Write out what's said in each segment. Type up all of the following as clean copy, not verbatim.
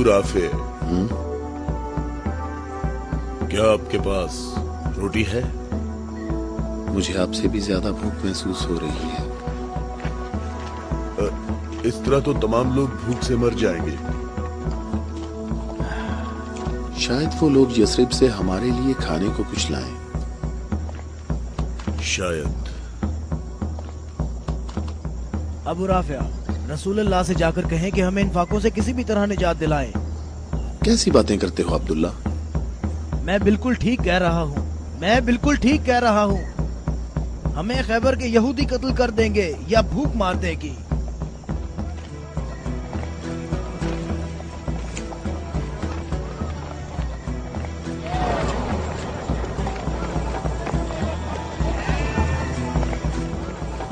Abu Rafe, क्या आपके पास रोटी है? मुझे आपसे भी ज्यादा भूख महसूस हो रही है। इस तरह तो तमाम लोग भूख से मर जाएंगे। शायद वो लोग यसरिब से हमारे लिए खाने को कुछ लाएं। शायद। अबू राफिया, रसूलुल्लाह से जाकर कहें कि हमें इन फाकों से किसी भी तरह निजात दिलाएं। कैसी बातें करते हो अब्दुल्ला? मैं बिल्कुल ठीक कह रहा हूँ, मैं बिल्कुल ठीक कह रहा हूँ। हमें खैबर के यहूदी कत्ल कर देंगे या भूख मार देगी।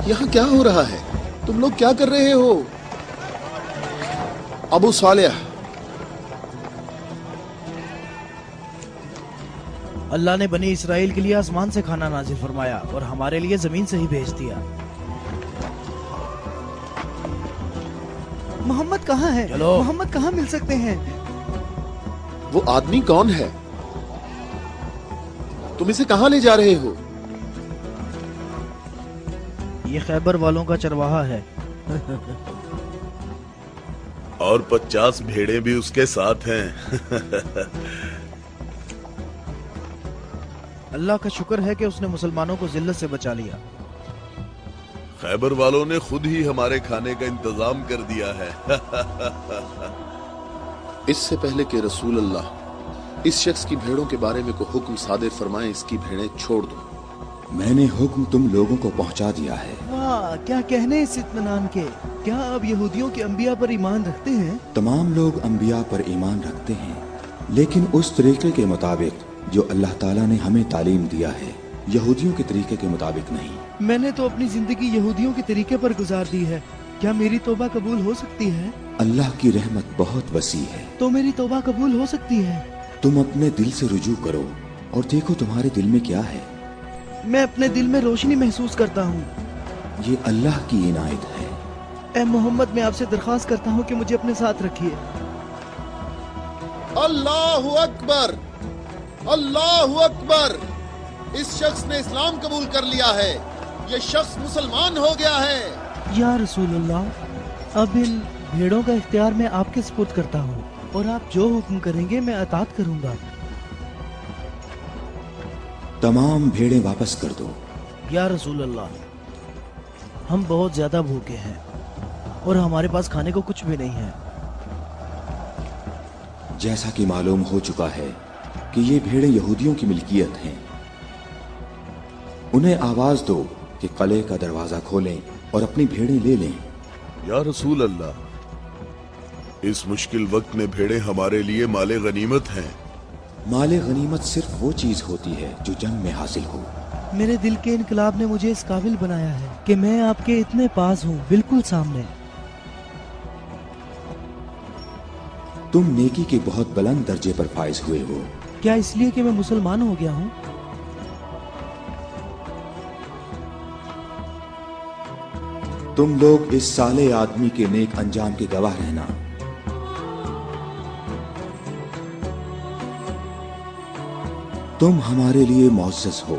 यहाँ क्या हो रहा है? तुम लोग क्या कर रहे हो? अबू सालेह, अल्लाह ने बनी इसराइल के लिए आसमान से खाना नाजिल फरमाया और हमारे लिए जमीन से ही भेज दिया। मोहम्मद कहाँ है? चलो। मोहम्मद कहाँ मिल सकते हैं? वो आदमी कौन है? तुम इसे कहाँ ले जा रहे हो? ये खैबर वालों का चरवाहा है। और 50 भेड़ें भी उसके साथ हैं। अल्लाह का शुक्र है कि उसने मुसलमानों को जिल्लत से बचा लिया। खैबर वालों ने खुद ही हमारे खाने का इंतजाम कर दिया है। इससे पहले कि रसूल अल्लाह इस शख्स की भेड़ों के बारे में कोई हुक्म सादिर फरमाए, इसकी भेड़ें छोड़ दो। मैंने हुक्म तुम लोगों को पहुंचा दिया है। वाह, क्या कहने इस इत्मीनान के। क्या आप यहूदियों के अंबिया पर ईमान रखते हैं? तमाम लोग अंबिया पर ईमान रखते हैं, लेकिन उस तरीके के मुताबिक जो अल्लाह ताला ने हमें तालीम दिया है, यहूदियों के तरीके के मुताबिक नहीं। मैंने तो अपनी जिंदगी यहूदियों के तरीके पर गुजार दी है। क्या मेरी तौबा कबूल हो सकती है? अल्लाह की रहमत बहुत वसी है। तो मेरी तौबा कबूल हो सकती है? तुम अपने दिल से रुजू करो और देखो तुम्हारे दिल में क्या है। मैं अपने दिल में रोशनी महसूस करता हूँ। ये अल्लाह की इनायत है। ए मोहम्मद, मैं आपसे दरख्वास्त करता हूँ कि मुझे अपने साथ रखिए। अल्लाहु अकबर, अल्लाहु अकबर। इस शख्स ने इस्लाम कबूल कर लिया है। ये शख्स मुसलमान हो गया है। या रसूलुल्लाह, अब इन भेड़ों का इख्तियार मैं आपके सुपुर्द करता हूँ और आप जो हुक्म करेंगे मैं अतात करूंगा। तमाम भेड़ें वापस कर दो। या रसूल अल्लाह, हम बहुत ज्यादा भूखे हैं और हमारे पास खाने को कुछ भी नहीं है। जैसा कि मालूम हो चुका है कि ये भेड़ें यहूदियों की मिल्कियत हैं, उन्हें आवाज दो कि किले का दरवाजा खोलें और अपनी भेड़ें ले लें। या रसूल अल्लाह, इस मुश्किल वक्त में भेड़ें हमारे लिए माले गनीमत हैं। माले गनीमत सिर्फ वो चीज होती है जो जंग में हासिल हो। मेरे दिल के इनकलाब ने मुझे इस काबिल बनाया है कि मैं आपके इतने पास हूँ, बिल्कुल सामने। तुम नेकी के बहुत बुलंद दर्जे पर फाइज हुए हो। क्या इसलिए कि मैं मुसलमान हो गया हूँ? तुम लोग इस साले आदमी के नेक अंजाम के गवाह रहना। तुम हमारे लिए मुअज़्ज़ज़ हो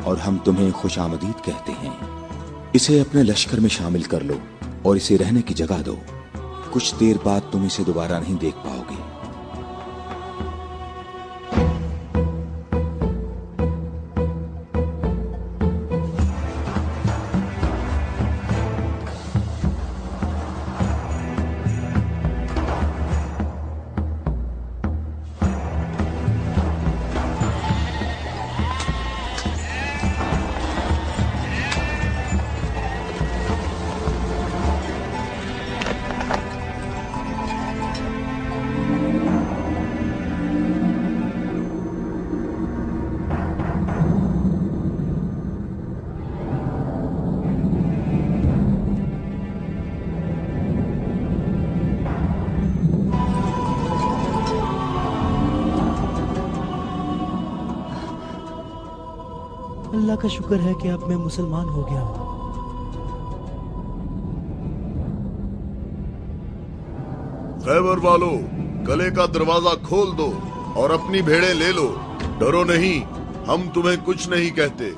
और हम तुम्हें खुशामदीद कहते हैं। इसे अपने लश्कर में शामिल कर लो और इसे रहने की जगह दो। कुछ देर बाद तुम इसे दोबारा नहीं देख पाओगे। अल्लाह का शुक्र है कि अब मैं मुसलमान हो गया हूँ। खैबर वालों, कले का दरवाजा खोल दो और अपनी भेड़ें ले लो। डरो नहीं, हम तुम्हें कुछ नहीं कहते।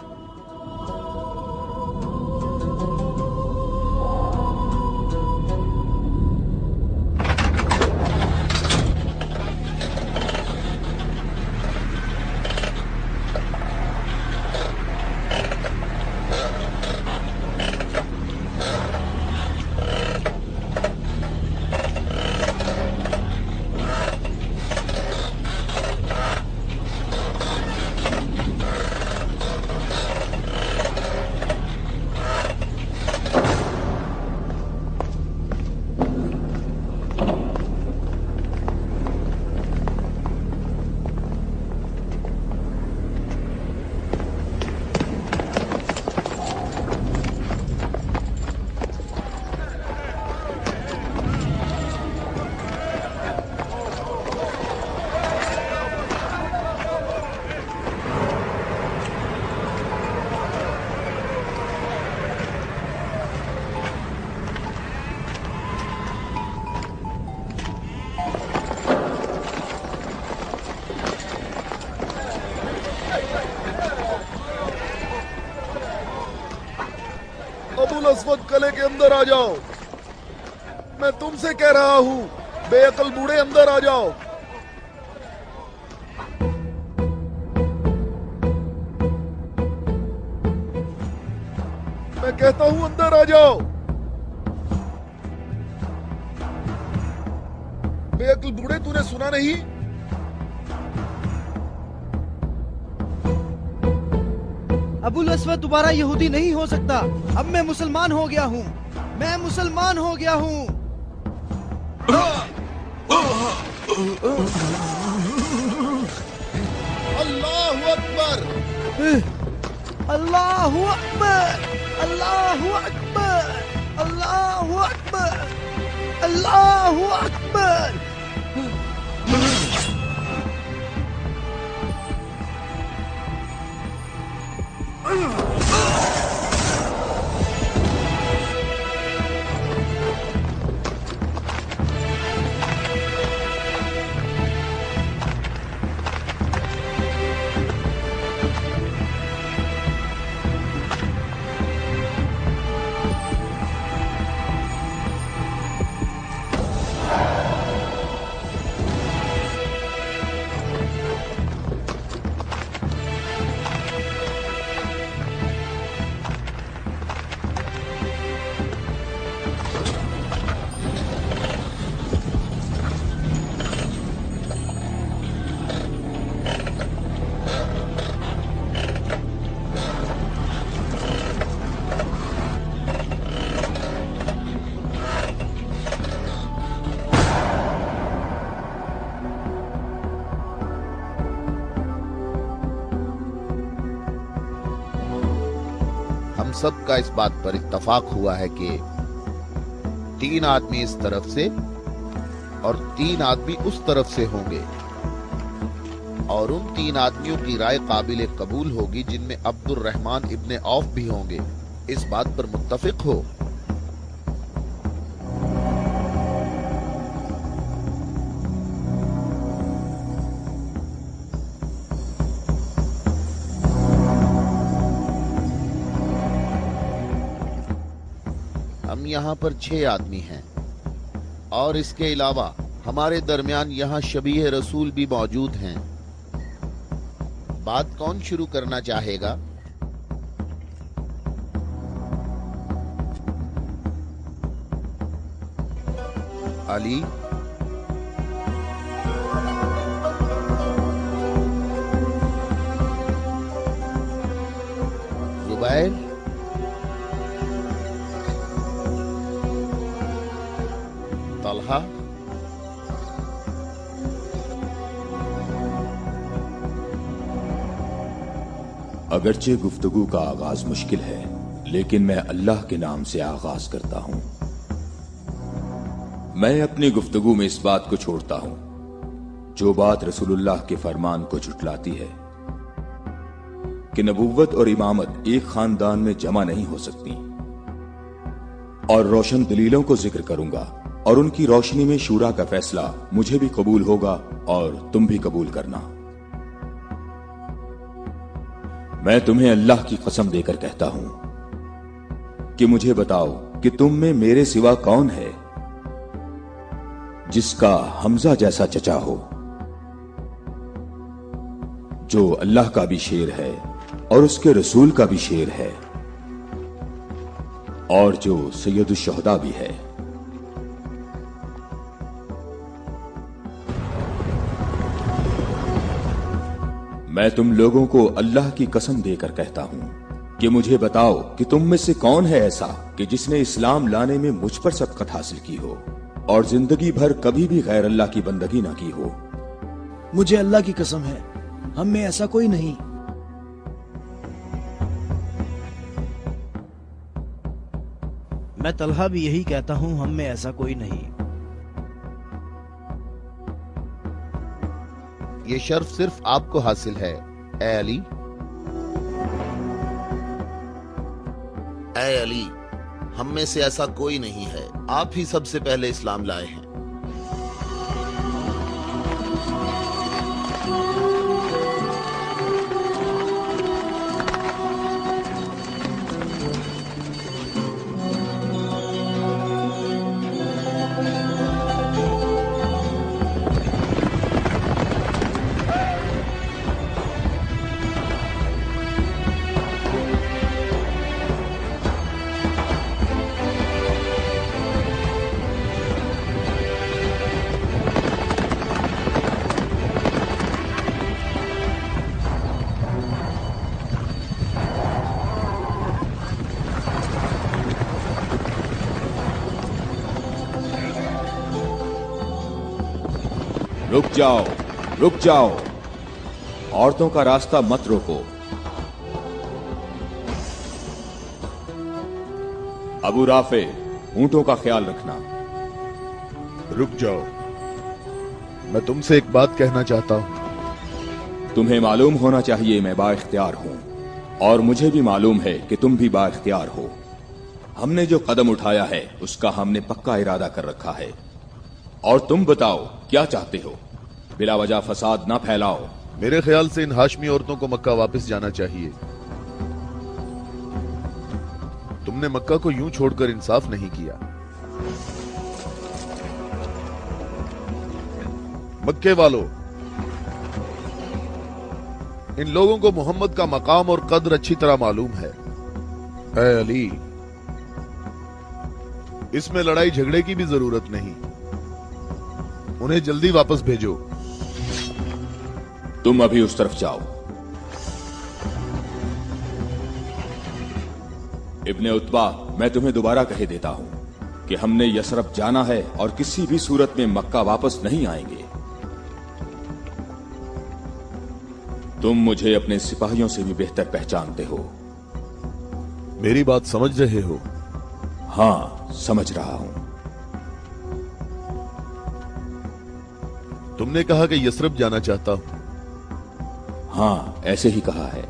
अबुल अस्वद कले के अंदर आ जाओ। मैं तुमसे कह रहा हूं, बेअकल बूढ़े अंदर आ जाओ। मैं कहता हूं अंदर आ जाओ। बेअकल बूढ़े, तूने सुना नहीं? अबुल अस्वद दोबारा यहूदी नहीं हो सकता। अब मैं मुसलमान हो गया हूँ। मैं मुसलमान हो गया हूँ। अल्लाहु अकबर, अल्लाहु अकबर, अल्लाहु अकबर, अल्लाहु अकबर, अल्लाहु अकबर। हम सब का इस बात पर इत्तफाक हुआ है कि 3 आदमी इस तरफ से और 3 आदमी उस तरफ से होंगे, और उन 3 आदमियों की राय काबिल कबूल होगी जिनमें अब्दुर रहमान इब्ने औफ भी होंगे। इस बात पर मुत्तफिक हो? हम यहाँ पर 6 आदमी हैं, और इसके अलावा हमारे दरमियान यहाँ शबीह रसूल भी मौजूद हैं। बात कौन शुरू करना चाहेगा? अली, जुबैर, तलहा, अगरचे गुफ्तगू का आगाज मुश्किल है, लेकिन मैं अल्लाह के नाम से आगाज करता हूं। मैं अपनी गुफ्तगू में इस बात को छोड़ता हूं जो बात रसूलुल्लाह के फरमान को झुटलाती है कि नबुव्वत और इमामत एक खानदान में जमा नहीं हो सकती, और रोशन दलीलों को जिक्र करूंगा और उनकी रोशनी में शूरा का फैसला मुझे भी कबूल होगा और तुम भी कबूल करना। मैं तुम्हें अल्लाह की कसम देकर कहता हूं कि मुझे बताओ कि तुम में मेरे सिवा कौन है जिसका हमजा जैसा चचा हो, जो अल्लाह का भी शेर है और उसके रसूल का भी शेर है और जो सैयदुश शुहदा भी है। मैं तुम लोगों को अल्लाह की कसम देकर कहता हूं कि मुझे बताओ कि तुम में से कौन है ऐसा कि जिसने इस्लाम लाने में मुझ पर सबकत हासिल की हो और जिंदगी भर कभी भी गैर अल्लाह की बंदगी ना की हो। मुझे अल्लाह की कसम है, हम में ऐसा कोई नहीं। मैं तलहा भी यही कहता हूं, हम में ऐसा कोई नहीं। ये शर्फ सिर्फ आपको हासिल है ए अली। ऐ अली, हम में से ऐसा कोई नहीं है, आप ही सबसे पहले इस्लाम लाए हैं। रुक जाओ, औरतों का रास्ता मत रोको। अबू राफे, ऊंटों का ख्याल रखना। रुक जाओ, मैं तुमसे एक बात कहना चाहता हूं। तुम्हें मालूम होना चाहिए मैं बाइख्तियार हूं और मुझे भी मालूम है कि तुम भी बाइख्तियार हो। हमने जो कदम उठाया है उसका हमने पक्का इरादा कर रखा है। और तुम बताओ क्या चाहते हो? बिला वजह फसाद ना फैलाओ। मेरे ख्याल से इन हाशमी औरतों को मक्का वापस जाना चाहिए। तुमने मक्का को यूं छोड़कर इंसाफ नहीं किया। मक्के वालों, इन लोगों को मोहम्मद का मकाम और कद्र अच्छी तरह मालूम है। ऐ अली, इसमें लड़ाई झगड़े की भी जरूरत नहीं। उन्हें जल्दी वापस भेजो। तुम अभी उस तरफ जाओ। इब्ने उत्बा, मैं तुम्हें दोबारा कहे देता हूं कि हमने यसरब जाना है और किसी भी सूरत में मक्का वापस नहीं आएंगे। तुम मुझे अपने सिपाहियों से भी बेहतर पहचानते हो। मेरी बात समझ रहे हो? हां, समझ रहा हूं। तुमने कहा कि यसरब जाना चाहता हूं। हां, ऐसे ही कहा है।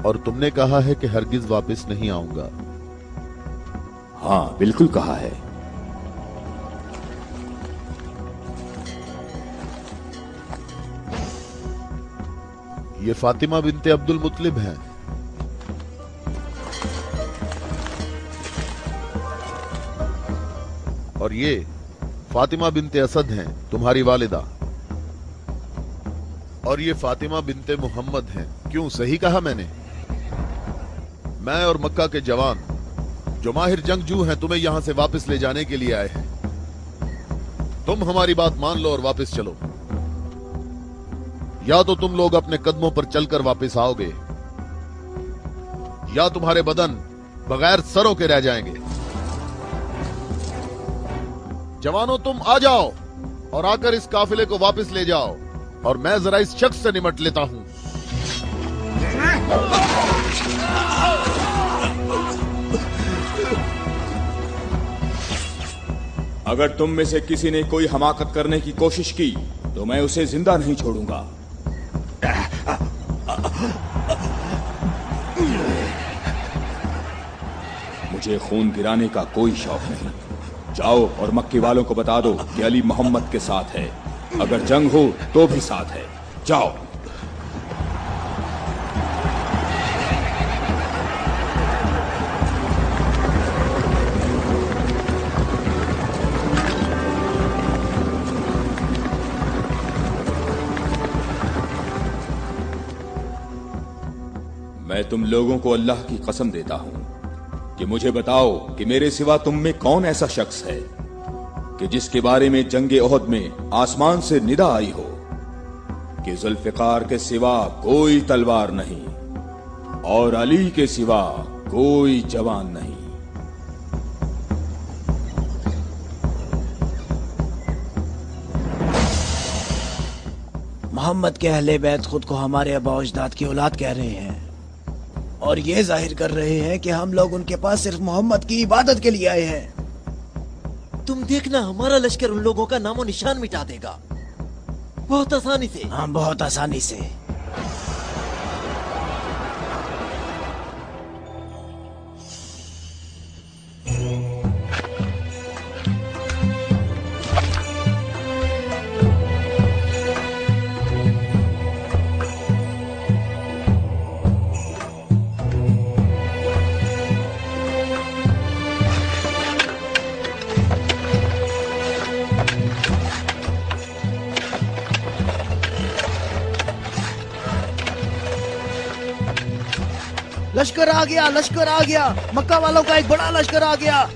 और तुमने कहा है कि हरगिज वापस नहीं आऊंगा। हां, बिल्कुल कहा है। ये फातिमा बिनते अब्दुल मुत्तलिब हैं। और ये फातिमा बिनते असद हैं, तुम्हारी वालिदा। और ये फातिमा बिनते मोहम्मद हैं। क्यों, सही कहा मैंने? मैं और मक्का के जवान जो माहिर जंगजू हैं तुम्हें यहां से वापस ले जाने के लिए आए हैं। तुम हमारी बात मान लो और वापस चलो। या तो तुम लोग अपने कदमों पर चलकर वापस आओगे या तुम्हारे बदन बगैर सरों के रह जाएंगे। जवानों, तुम आ जाओ और आकर इस काफिले को वापस ले जाओ और मैं जरा इस शख्स से निमट लेता हूं। अगर तुम में से किसी ने कोई हमाकत करने की कोशिश की तो मैं उसे जिंदा नहीं छोड़ूंगा। मुझे खून गिराने का कोई शौक नहीं। जाओ और मक्के वालों को बता दो कि अली मोहम्मद के साथ है, अगर जंग हो तो भी साथ है। जाओ। मैं तुम लोगों को अल्लाह की कसम देता हूं कि मुझे बताओ कि मेरे सिवा तुम में कौन ऐसा शख्स है कि जिसके बारे में जंगे ओहद में आसमान से निदा आई हो कि जुल्फिकार के सिवा कोई तलवार नहीं और अली के सिवा कोई जवान नहीं। मोहम्मद के अहले बैत खुद को हमारे आबा अजदाद की औलाद कह रहे हैं और ये जाहिर कर रहे हैं कि हम लोग उनके पास सिर्फ मोहम्मद की इबादत के लिए आए हैं। तुम देखना, हमारा लश्कर उन लोगों का नामो निशान मिटा देगा, बहुत आसानी से। हाँ, बहुत आसानी से। लश्कर आ गया, लश्कर आ गया, मक्का वालों का एक बड़ा लश्कर आ गया।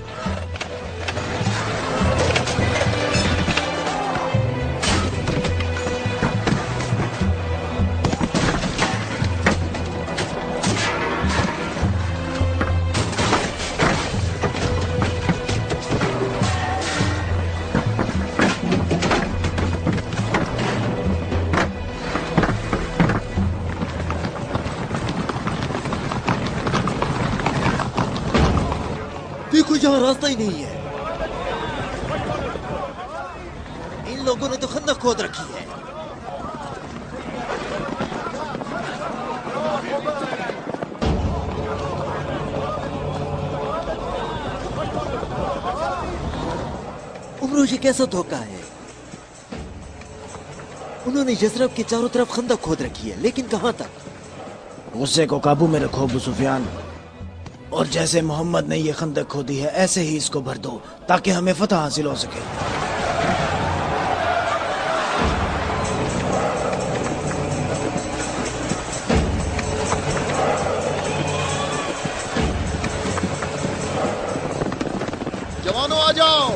देखो, यहाँ रास्ता ही नहीं है। इन लोगों ने तो खंदक खोद रखी है। उमरो, ये कैसा धोखा है? उन्होंने यज़रब के चारों तरफ खंदक खोद रखी है, लेकिन कहां तक? गुस्से को काबू में रखो अबू सुफियान, और जैसे मोहम्मद ने ये खंदक खोदी है ऐसे ही इसको भर दो ताकि हमें फतह हासिल हो सके। जवानों आ जाओ।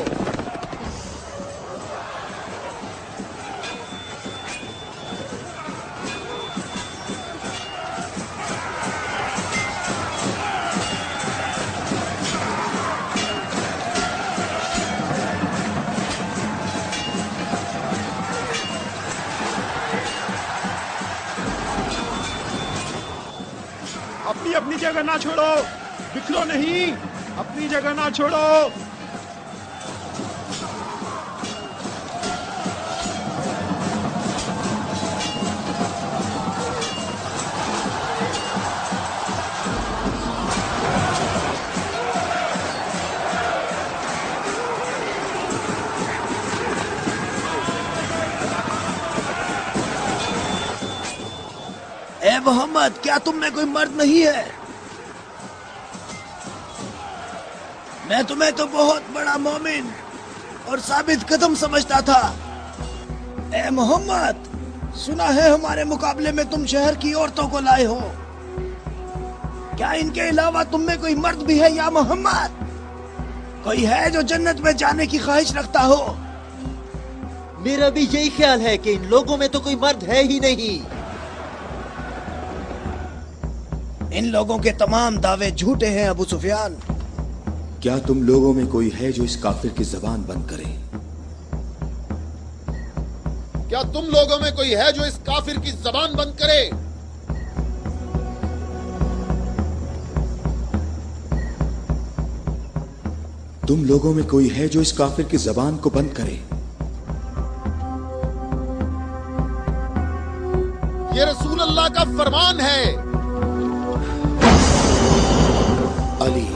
अपनी अपनी जगह ना छोड़ो, बिखरो नहीं, अपनी जगह ना छोड़ो। ए मोहम्मद, क्या तुम में कोई मर्द नहीं है? मैं तुम्हें तो बहुत बड़ा मोमिन और साबित कदम समझता था। ए मोहम्मद, सुना है हमारे मुकाबले में तुम शहर की औरतों को लाए हो। क्या इनके अलावा तुम में कोई मर्द भी है या मोहम्मद? कोई है जो जन्नत में जाने की ख्वाहिश रखता हो? मेरा भी यही ख्याल है कि इन लोगों में तो कोई मर्द है ही नहीं। इन लोगों के तमाम दावे झूठे हैं अबू सुफियान। क्या तुम लोगों में कोई है जो इस काफिर की जबान बंद करे? क्या तुम लोगों में कोई है जो इस काफिर की जबान बंद करे? तुम लोगों में कोई है जो इस काफिर की जबान को बंद करे? ये रसूल अल्लाह का फरमान है। अली।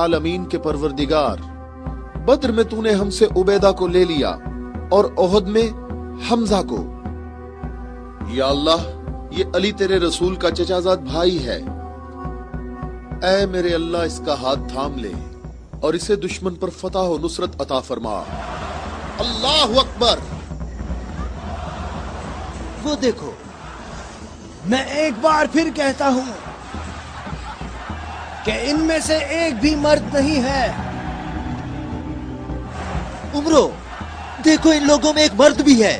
आलमीन के परवरदिगार, बद्र में तूने हमसे उबैदा को ले लिया और ओहद में हमजा को। या अल्लाह, ये अली तेरे रसूल का चचाजाद भाई है। ऐ मेरे अल्लाह, इसका हाथ थाम ले और इसे दुश्मन पर फतह और नुसरत अता फरमा। अल्लाह अकबर। वो देखो, मैं एक बार फिर कहता हूं कि इनमें से एक भी मर्द नहीं है। उमरो, देखो इन लोगों में एक मर्द भी है।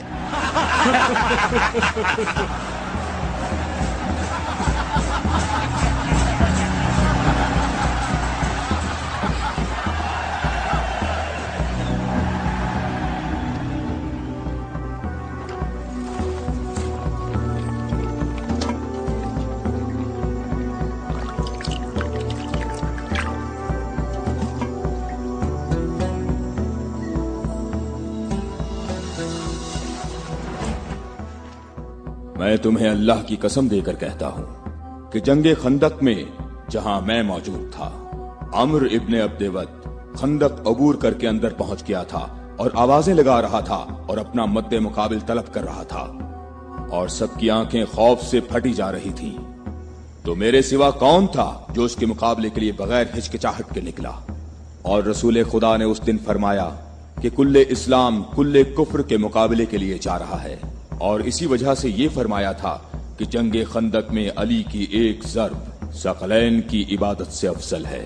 मैं तुम्हें अल्लाह की कसम देकर कहता हूं कि जंगे खंदक में जहां मैं मौजूद था, अम्र इब्ने अब्देवद खंदक अबूर करके अंदर पहुंच गया था और आवाजें लगा रहा था और अपना मद्दे मुकाबिल तलब कर रहा था, और सबकी आंखें खौफ से फटी जा रही थीं। तो मेरे सिवा कौन था जो उसके मुकाबले के लिए बगैर हिचकिचाहट के निकला? और रसूल खुदा ने उस दिन फरमाया कि कुल्ले इस्लाम कुल्ले कुफ्र के मुकाबले के लिए जा रहा है, और इसी वजह से ये फरमाया था कि जंगे खंदक में अली की एक ज़र्ब सकलैन की इबादत से अफजल है।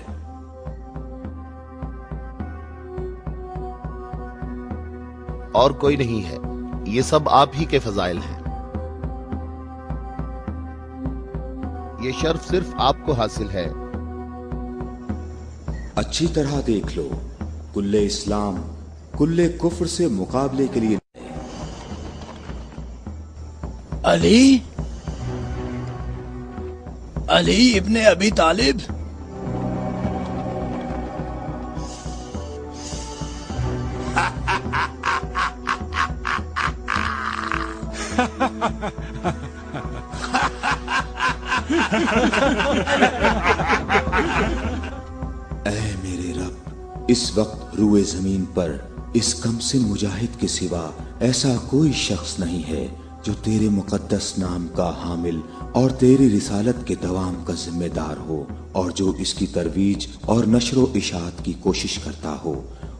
और कोई नहीं है, ये सब आप ही के फजाइल हैं। ये शर्फ सिर्फ आपको हासिल है। अच्छी तरह देख लो, कुल्ले इस्लाम कुल्ले कुफ्र से मुकाबले के लिए अली, अली इब्ने अबी तालिब। ऐ मेरे रब, इस वक्त रुए जमीन पर इस कमसिन मुजाहिद के सिवा ऐसा कोई शख्स नहीं है जो तेरे मुकद्दस नाम का हामिल और तेरी रिसालत के दवाम का जिम्मेदार हो, और जो इसकी तरवीज और नशरो इशात की कोशिश करता हो,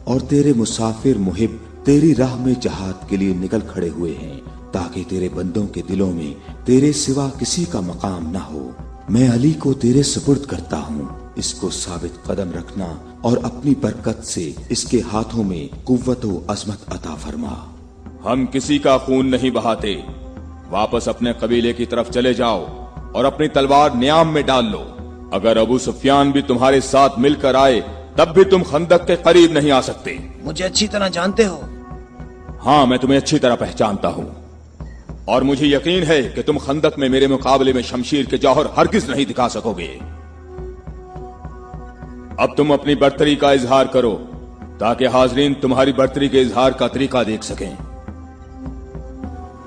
और तेरे मुसाफिर मुहिब तेरी राह में जहाद के लिए निकल खड़े हुए हैं, ताकि तेरे बंदों के दिलों में तेरे सिवा किसी का मकाम ना हो। मैं अली को तेरे सुपुर्द करता हूँ, इसको साबित कदम रखना और अपनी बरकत से इसके हाथों में कुव्वत व अजमत अता फरमा। हम किसी का खून नहीं बहाते, वापस अपने कबीले की तरफ चले जाओ और अपनी तलवार न्याम में डाल लो। अगर अबू सुफियान भी तुम्हारे साथ मिलकर आए तब भी तुम खंदक के करीब नहीं आ सकते। मुझे अच्छी तरह जानते हो। हाँ, मैं तुम्हें अच्छी तरह पहचानता हूँ, और मुझे यकीन है कि तुम खंदक में मेरे मुकाबले में शमशीर के जौहर हरगिज नहीं दिखा सकोगे। अब तुम अपनी बर्तरी का इजहार करो ताकि हाजरीन तुम्हारी बर्तरी के इजहार का तरीका देख सकें।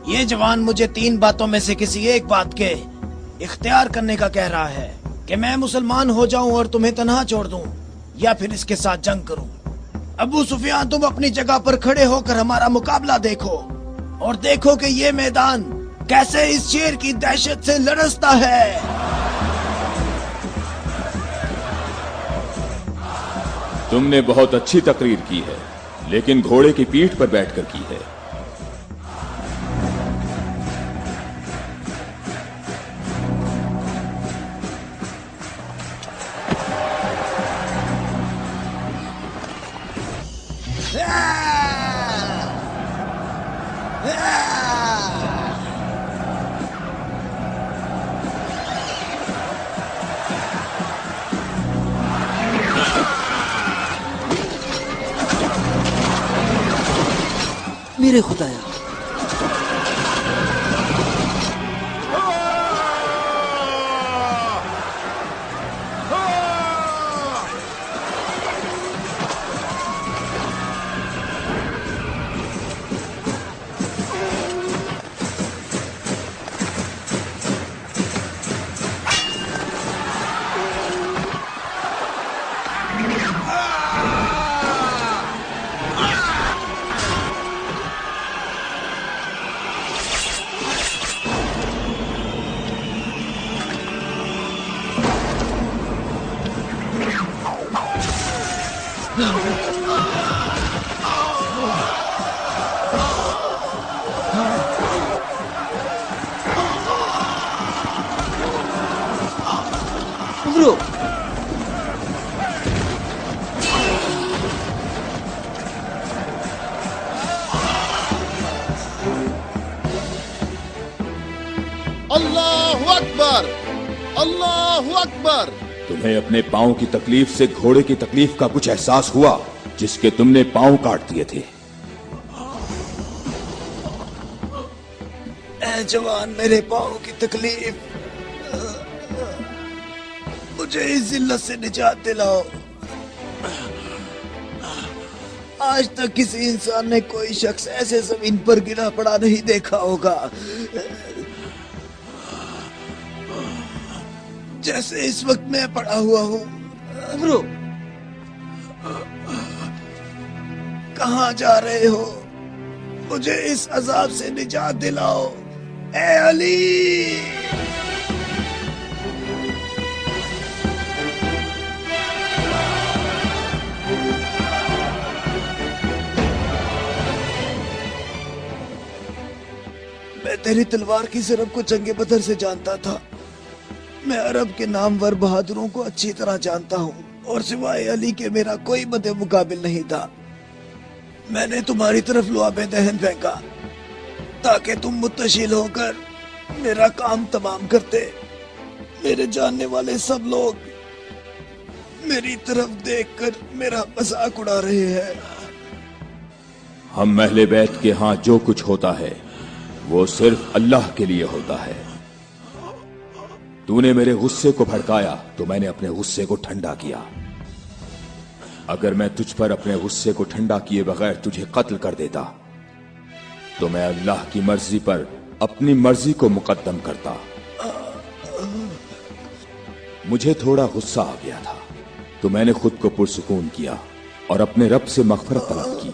ये जवान मुझे 3 बातों में से किसी एक बात के इख्तियार करने का कह रहा है कि मैं मुसलमान हो जाऊं और तुम्हें तन्हा छोड़ दूं, या फिर इसके साथ जंग करूं। अबू सुफियान, तुम अपनी जगह पर खड़े होकर हमारा मुकाबला देखो और देखो कि ये मैदान कैसे इस शेर की दहशत से लरसता है। तुमने बहुत अच्छी तकरीर की है, लेकिन घोड़े की पीठ पर बैठकर की है। मेरे खुदाया, अल्लाहु अकबर, अल्लाहु अकबर। तुम्हें अपने पांव की तकलीफ से घोड़े की तकलीफ का कुछ एहसास हुआ जिसके तुमने पांव काट दिए थे? ए जवान, मेरे पाँव की तकलीफ, मुझे इस जिल्लत से निजात दिलाओ। आज तक किसी इंसान ने कोई शख्स ऐसे जमीन पर गिरा पड़ा नहीं देखा होगा जैसे इस वक्त मैं पड़ा हुआ हूँ। अमरो, कहाँ जा रहे हो? मुझे इस अजाब से निजात दिलाओ, ए अली। मैं तेरी तलवार की ज़रब को जंगे बदर से जानता था। मैं अरब के नामवर बहादुरों को अच्छी तरह जानता हूँ और सिवाय अली के मेरा कोई मदे मुकाबिल नहीं था। मैंने तुम्हारी तरफ लुआबे दहन फेंका ताकि तुम मुत्तशिल होकर मेरा काम तमाम करते। मेरे जानने वाले सब लोग मेरी तरफ देखकर मेरा मजाक उड़ा रहे हैं। हम अहले बैत के यहाँ जो कुछ होता है वो सिर्फ अल्लाह के लिए होता है। तूने मेरे गुस्से को भड़काया तो मैंने अपने गुस्से को ठंडा किया। अगर मैं तुझ पर अपने गुस्से को ठंडा किए बगैर तुझे कत्ल कर देता तो मैं अल्लाह की मर्जी पर अपनी मर्जी को मुकद्दम करता। मुझे थोड़ा गुस्सा आ गया था तो मैंने खुद को पुरसुकून किया और अपने रब से मग़फ़िरत तलब की।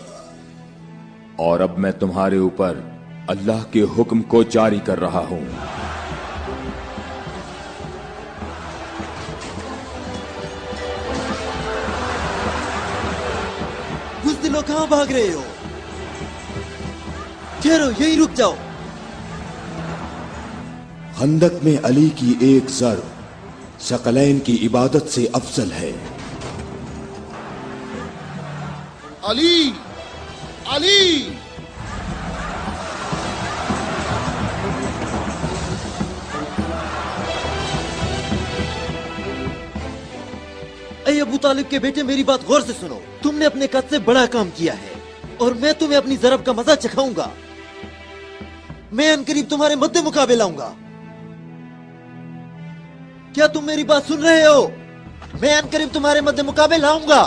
और अब मैं तुम्हारे ऊपर अल्लाह के हुक्म को जारी कर रहा हूं। बुज़दिलों, कहां भाग रहे हो? ठहरो, यहीं रुक जाओ। खंदक में अली की एक ज़र्ब सकलैन की इबादत से अफजल है। अली, अली। ऐ अबू तालिब के बेटे, मेरी बात गौर से सुनो। तुमने अपने कद से बड़ा काम किया है और मैं तुम्हें अपनी ज़रब का मजा चखाऊंगा। मैं अनकरीब तुम्हारे मद्दे मुकाबले लाऊंगा। क्या तुम मेरी बात सुन रहे हो? मैं अनकरीब तुम्हारे मद्दे मुकाबले लाऊंगा।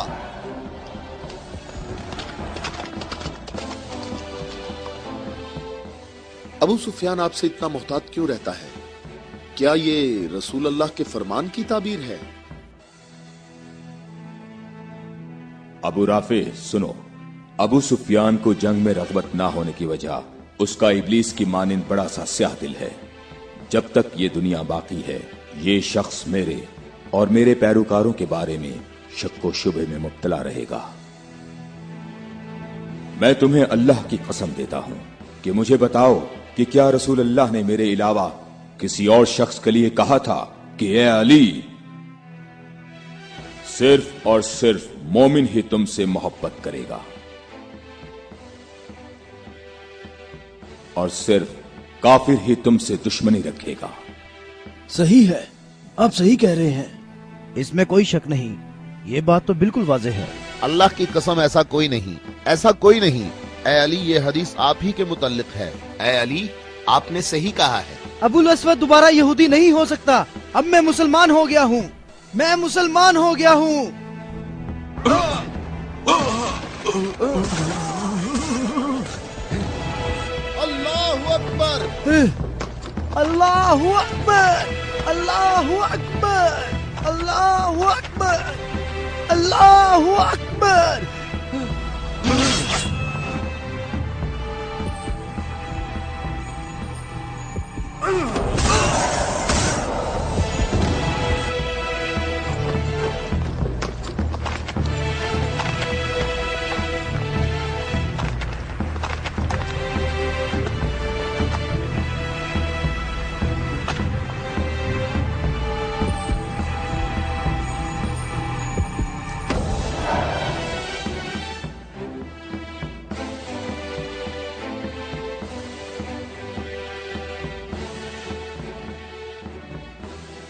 अबू सुफियान आपसे इतना मुहतात क्यों रहता है? क्या ये रसूल अल्लाह के फरमान की ताबीर है? अबू राफे, सुनो। अबू सुफियान को जंग में रग़बत ना होने की वजह उसका इब्लीस की मानिंद बड़ा सा स्याह दिल है। जब तक ये दुनिया बाकी है ये शख्स मेरे और मेरे पैरोकारों के बारे में शक व शुबे में मुब्तला रहेगा। मैं तुम्हें अल्लाह की कसम देता हूं कि मुझे बताओ कि क्या रसूल अल्लाह ने मेरे अलावा किसी और शख्स के लिए कहा था कि ए अली, सिर्फ और सिर्फ मोमिन ही तुमसे मोहब्बत करेगा और सिर्फ काफिर ही तुमसे दुश्मनी रखेगा। सही है, आप सही कह रहे हैं, इसमें कोई शक नहीं। ये बात तो बिल्कुल वाज़ेह है। अल्लाह की कसम, ऐसा कोई नहीं, ऐसा कोई नहीं। ए अली, ये हदीस आप ही के मुतल्लिक है। ए अली, आपने सही कहा है। अबुल अस्वद दोबारा यहूदी नहीं हो सकता। अब मैं मुसलमान हो गया हूँ, मैं मुसलमान हो गया हूँ। अल्लाहु अकबर, अल्लाहु अकबर, अल्लाहु अकबर, अल्लाहु अकबर, अल्लाहु अकबर।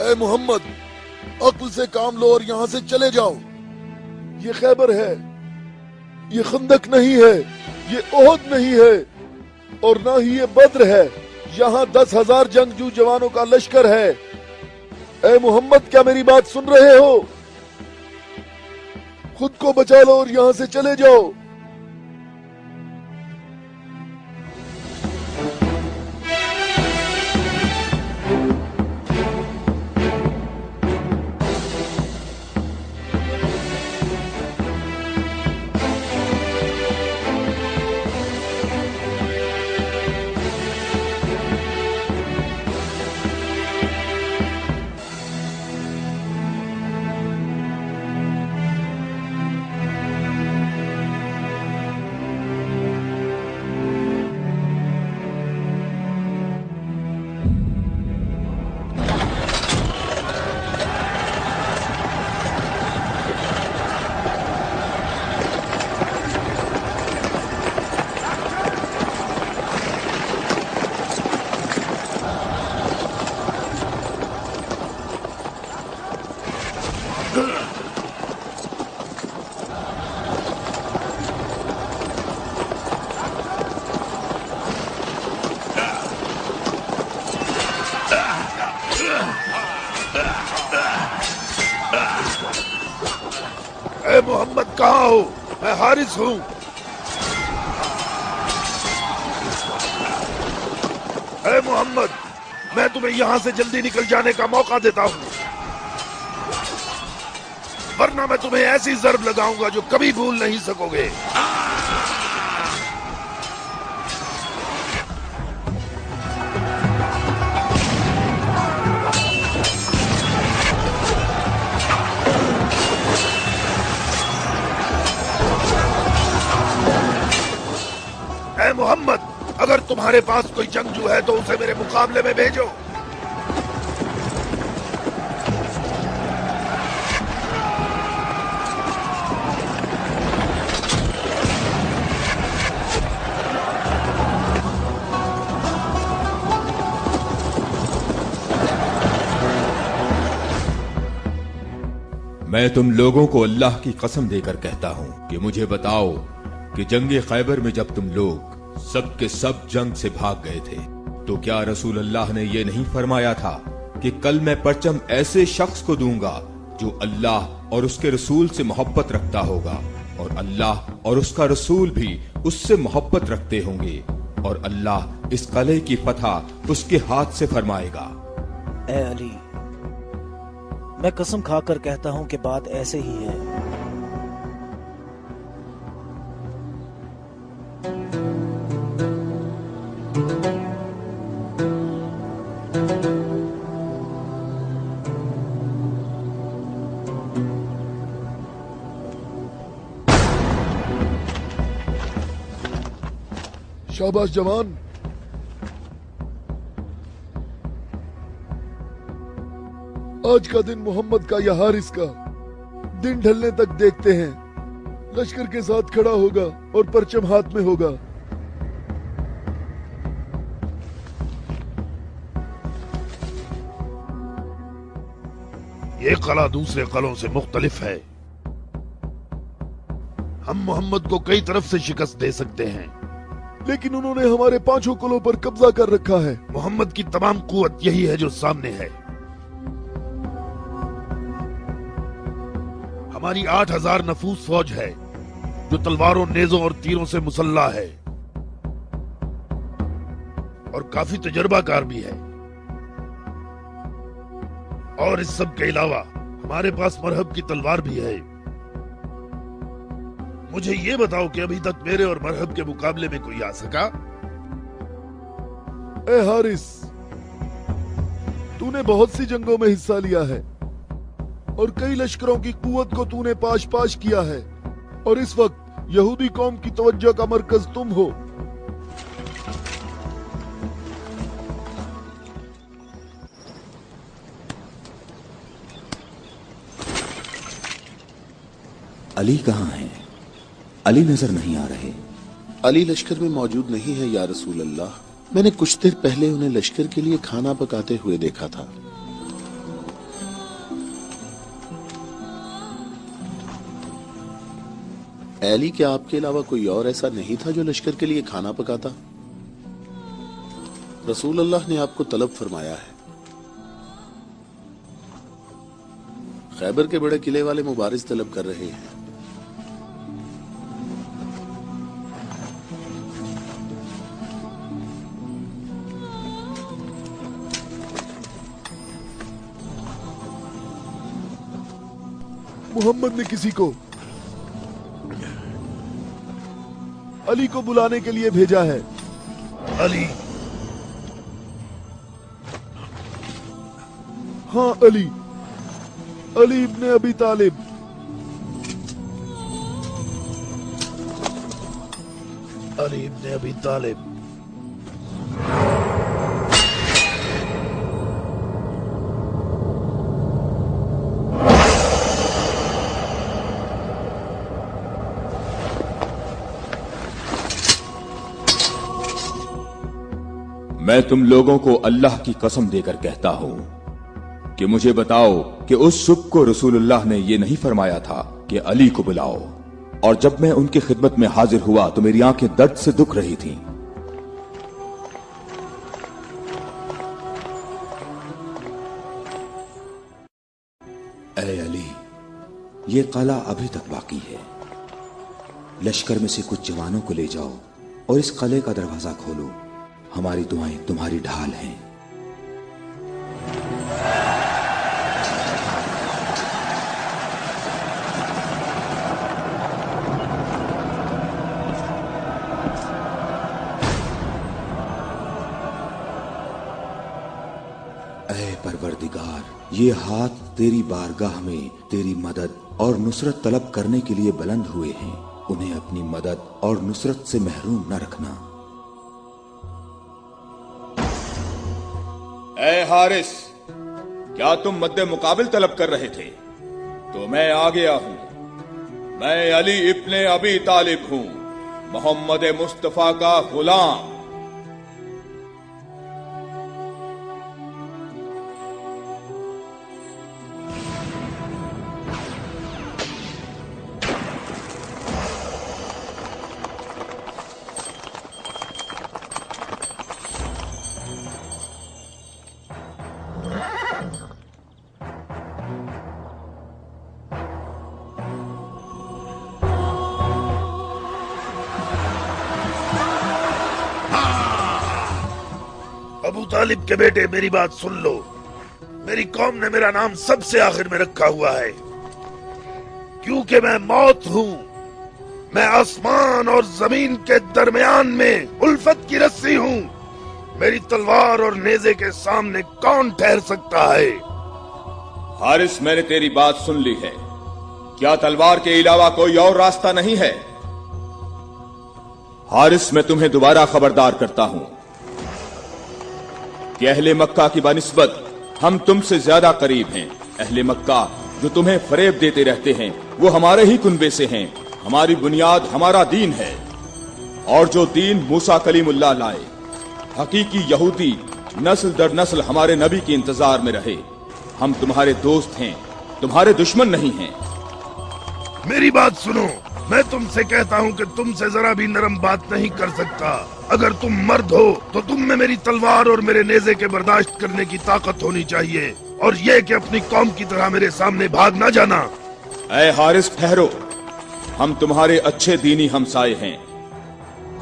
اے محمد، عقل سے کام لو اور یہاں سے چلے جاؤ. یہ خیبر ہے، یہ خندق نہیں ہے، یہ احد نہیں ہے، اور نہ ہی یہ بدر ہے. یہاں 10,000 جنگجو جوانوں کا لشکر ہے. اے محمد، کیا میری بات سن رہے ہو؟ خود کو بچا لو اور یہاں سے چلے جاؤ. اے محمد، کہاں ہو؟ میں حارث ہوں. اے محمد، میں تمہیں یہاں سے جلدی نکل جانے کا موقع دیتا ہوں، ورنہ میں تمہیں ایسی ضرب لگاؤں گا جو کبھی بھول نہیں سکو گے. اے محمد، اگر تمہارے پاس کوئی جنگجو ہے تو اسے میرے مقابلے میں بھیجو. میں تم لوگوں کو اللہ کی قسم دے کر کہتا ہوں کہ مجھے بتاؤ کہ جنگ خیبر میں جب تم لوگ سب کے سب جنگ سے بھاگ گئے تھے تو کیا رسول اللہ نے یہ نہیں فرمایا تھا کہ کل میں پرچم ایسے شخص کو دوں گا جو اللہ اور اس کے رسول سے محبت رکھتا ہوگا، اور اللہ اور اس کا رسول بھی اس سے محبت رکھتے ہوں گے، اور اللہ اس قلعے کی فتح اس کے ہاتھ سے فرمائے گا. اے علی، میں قسم کھا کر کہتا ہوں کہ بات ایسے ہی ہے. شاباش جوان. آج کا دن محمد کا یا حارث کا دن ڈھلنے تک دیکھتے ہیں. لشکر کے ساتھ کھڑا ہوگا اور پرچم ہاتھ میں ہوگا. یہ قلعہ دوسرے قلعوں سے مختلف ہے. ہم محمد کو کئی طرف سے شکست دے سکتے ہیں، لیکن انہوں نے ہمارے 5 قلعوں پر قبضہ کر رکھا ہے. محمد کی تمام قوت یہی ہے جو سامنے ہے. ہماری 8,000 نفوس فوج ہے جو تلواروں، نیزوں اور تیروں سے مسلح ہے، اور کافی تجربہ کار بھی ہے. اور اس سب کے علاوہ ہمارے پاس مرہب کی تلوار بھی ہے. مجھے یہ بتاؤ کہ ابھی تک میرے اور مرہب کے مقابلے میں کوئی آ سکا؟ اے حارث، تو نے بہت سی جنگوں میں حصہ لیا ہے اور کئی لشکروں کی قوت کو تو نے پاش پاش کیا ہے، اور اس وقت یہودی قوم کی توجہ کا مرکز تم ہو. علی کہاں ہیں؟ علی نظر نہیں آ رہے. علی لشکر میں موجود نہیں ہے یا رسول اللہ. میں نے کچھ دیر پہلے انہیں لشکر کے لیے کھانا پکاتے ہوئے دیکھا تھا. अली, क्या आपके अलावा कोई और ऐसा नहीं था जो लश्कर के लिए खाना पकाता? रसूल अल्लाह ने आपको तलब फरमाया है। खैबर के बड़े किले वाले मुबारिज तलब कर रहे हैं। मोहम्मद ने किसी को अली को बुलाने के लिए भेजा है। अली? हाँ, अली इब्ने अबी तालिब। अली इब्ने अबी तालिब। मैं तुम लोगों को अल्लाह की कसम देकर कहता हूं कि मुझे बताओ कि उस सुबह को रसूलुल्लाह ने यह नहीं फरमाया था कि अली को बुलाओ, और जब मैं उनकी खिदमत में हाजिर हुआ तो मेरी आंखें दर्द से दुख रही थीं। ऐ अली, ये कला अभी तक बाकी है। लश्कर में से कुछ जवानों को ले जाओ और इस किले का दरवाजा खोलो। हमारी दुआएं तुम्हारी ढाल हैं। ऐ परवरदिगार, ये हाथ तेरी बारगाह में तेरी मदद और नुसरत तलब करने के लिए बुलंद हुए हैं। उन्हें अपनी मदद और नुसरत से महरूम न रखना। ऐ हारिस, क्या तुम मद्दे मुकाबिल तलब कर रहे थे? तो मैं आ गया हूं। मैं अली इब्ने अबी तालिब हूं, मोहम्मद मुस्तफा का गुलाम। अबू तालिब के बेटे, मेरी बात सुन लो। मेरी कौम ने मेरा नाम सबसे आखिर में रखा हुआ है, क्योंकि मैं मौत हूं। मैं आसमान और जमीन के दरमियान में उल्फत की रस्सी हूं। मेरी तलवार और नेज़े के सामने कौन ठहर सकता है? हारिस, मैंने तेरी बात सुन ली है। क्या तलवार के अलावा कोई और रास्ता नहीं है? हारिस, मैं तुम्हें दोबारा खबरदार करता हूं कि अहले मक्का की बनिस्बत हम तुमसे ज्यादा करीब हैं। अहले मक्का जो तुम्हें फरेब देते रहते हैं, वो हमारे ही कुनबे से हैं। हमारी बुनियाद हमारा दीन है, और जो दीन मूसा कलीमुल्लाह लाए, हकीकी यहूदी नस्ल दर नस्ल हमारे नबी के इंतजार में रहे। हम तुम्हारे दोस्त हैं, तुम्हारे दुश्मन नहीं हैं। मेरी बात सुनो, मैं तुमसे कहता हूँ कि तुमसे जरा भी नरम बात नहीं कर सकता। अगर तुम मर्द हो तो तुम में मेरी तलवार और मेरे नेज़े के बर्दाश्त करने की ताकत होनी चाहिए, और ये कि अपनी कौम की तरह मेरे सामने भाग ना जाना। ऐ हारिस, ठहरो। हम तुम्हारे अच्छे दीनी हमसाए हैं।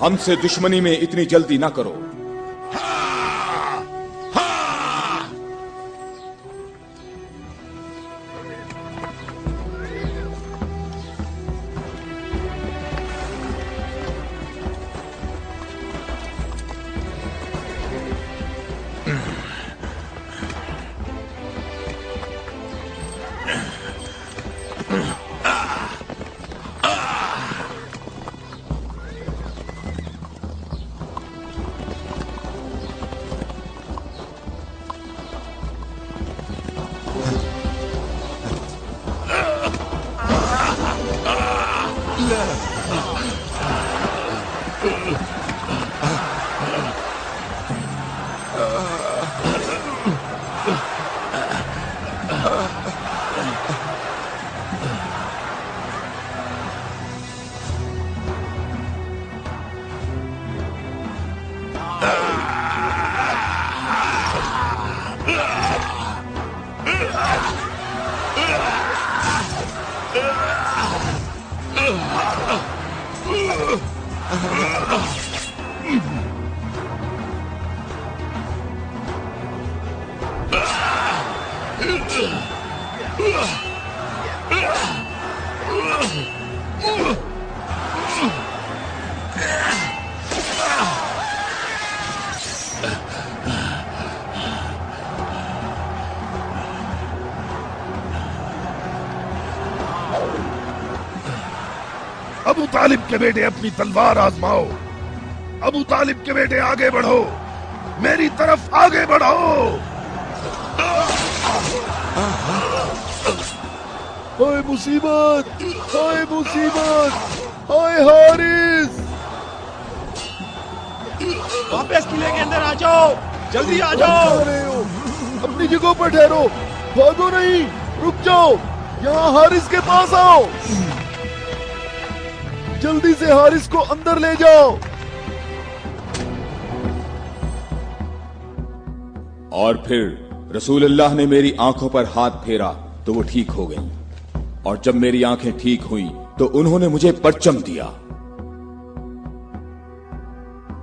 हमसे दुश्मनी में इतनी जल्दी ना करो। अबू तालिब के बेटे अपनी तलवार आजमाओ। अबू तालिब के बेटे आगे बढ़ो, मेरी तरफ आगे बढ़ो। हाय मुसीबत, हाय मुसीबत, हाय हारिस। वापस किले के अंदर आ जाओ, जल्दी आ जाओ। अपनी जगह पर ठहरो, भागो नहीं, रुक जाओ। यहाँ हारिस के पास आओ, जल्दी से हारिस को अंदर ले जाओ। और फिर रसूलुल्लाह ने मेरी आंखों पर हाथ फेरा तो वो ठीक हो गई, और जब मेरी आंखें ठीक हुई तो उन्होंने मुझे परचम दिया।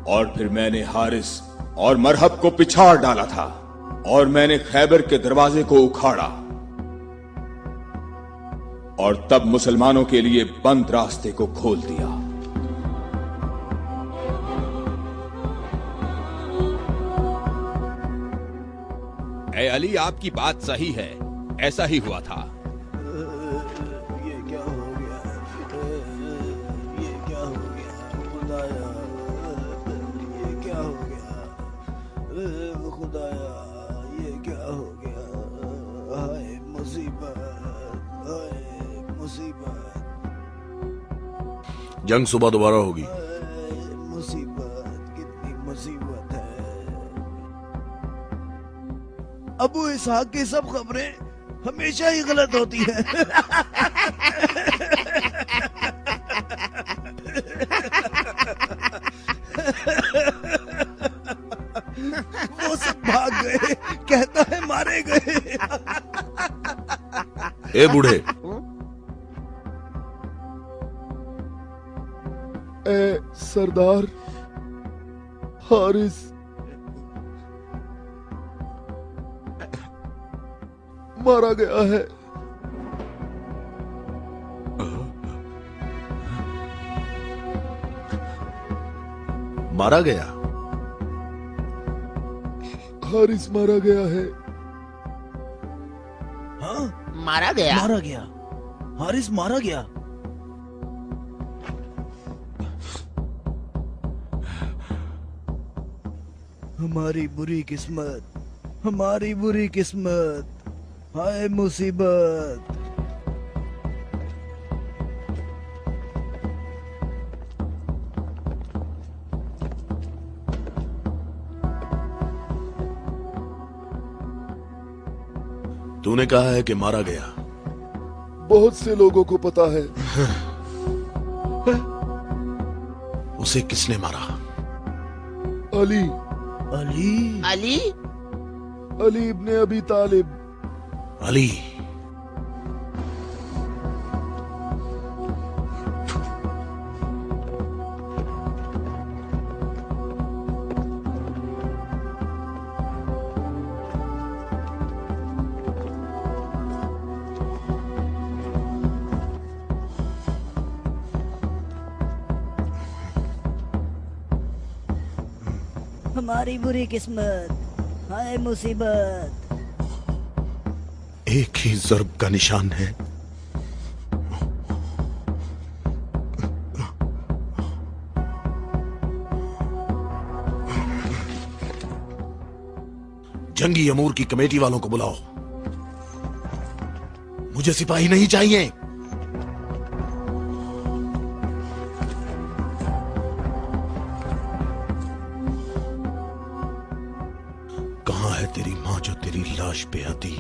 और फिर मैंने हारिस और मरहब को पिछाड़ डाला था, और मैंने खैबर के दरवाजे को उखाड़ा, और तब मुसलमानों के लिए बंद रास्ते को खोल दिया। ए अली, आपकी बात सही है, ऐसा ही हुआ था। ये क्या हो गया? ये क्या हो गया खुदाया? ये क्या हो गया खुदाया? ये क्या हो गया? हाय मुसीबत, हाय मुसीबत, जंग सुबह दोबारा होगी। मुसीबत, कितनी मुसीबत है। अबू इसहाक की सब खबरें हमेशा ही गलत होती है। वो सब भाग गए, कहता है मारे गए। ए बूढ़े, ए सरदार, हारिस मारा गया है। मारा गया? हारिस मारा गया है। हाँ, मारा गया? मारा गया, हारिस मारा गया। हमारी बुरी किस्मत, हमारी बुरी किस्मत, हाय मुसीबत। तूने कहा है कि मारा गया। बहुत से लोगों को पता है। उसे किसने मारा? अली, अली, अली? अली इब्ने अबी तालिब। अली? हमारी बुरी किस्मत, हाय मुसीबत। एक ही ज़र्ब का निशान है। जंगी अमूर की कमेटी वालों को बुलाओ। मुझे सिपाही नहीं चाहिए। कहां है तेरी मां जो तेरी लाश पे आती?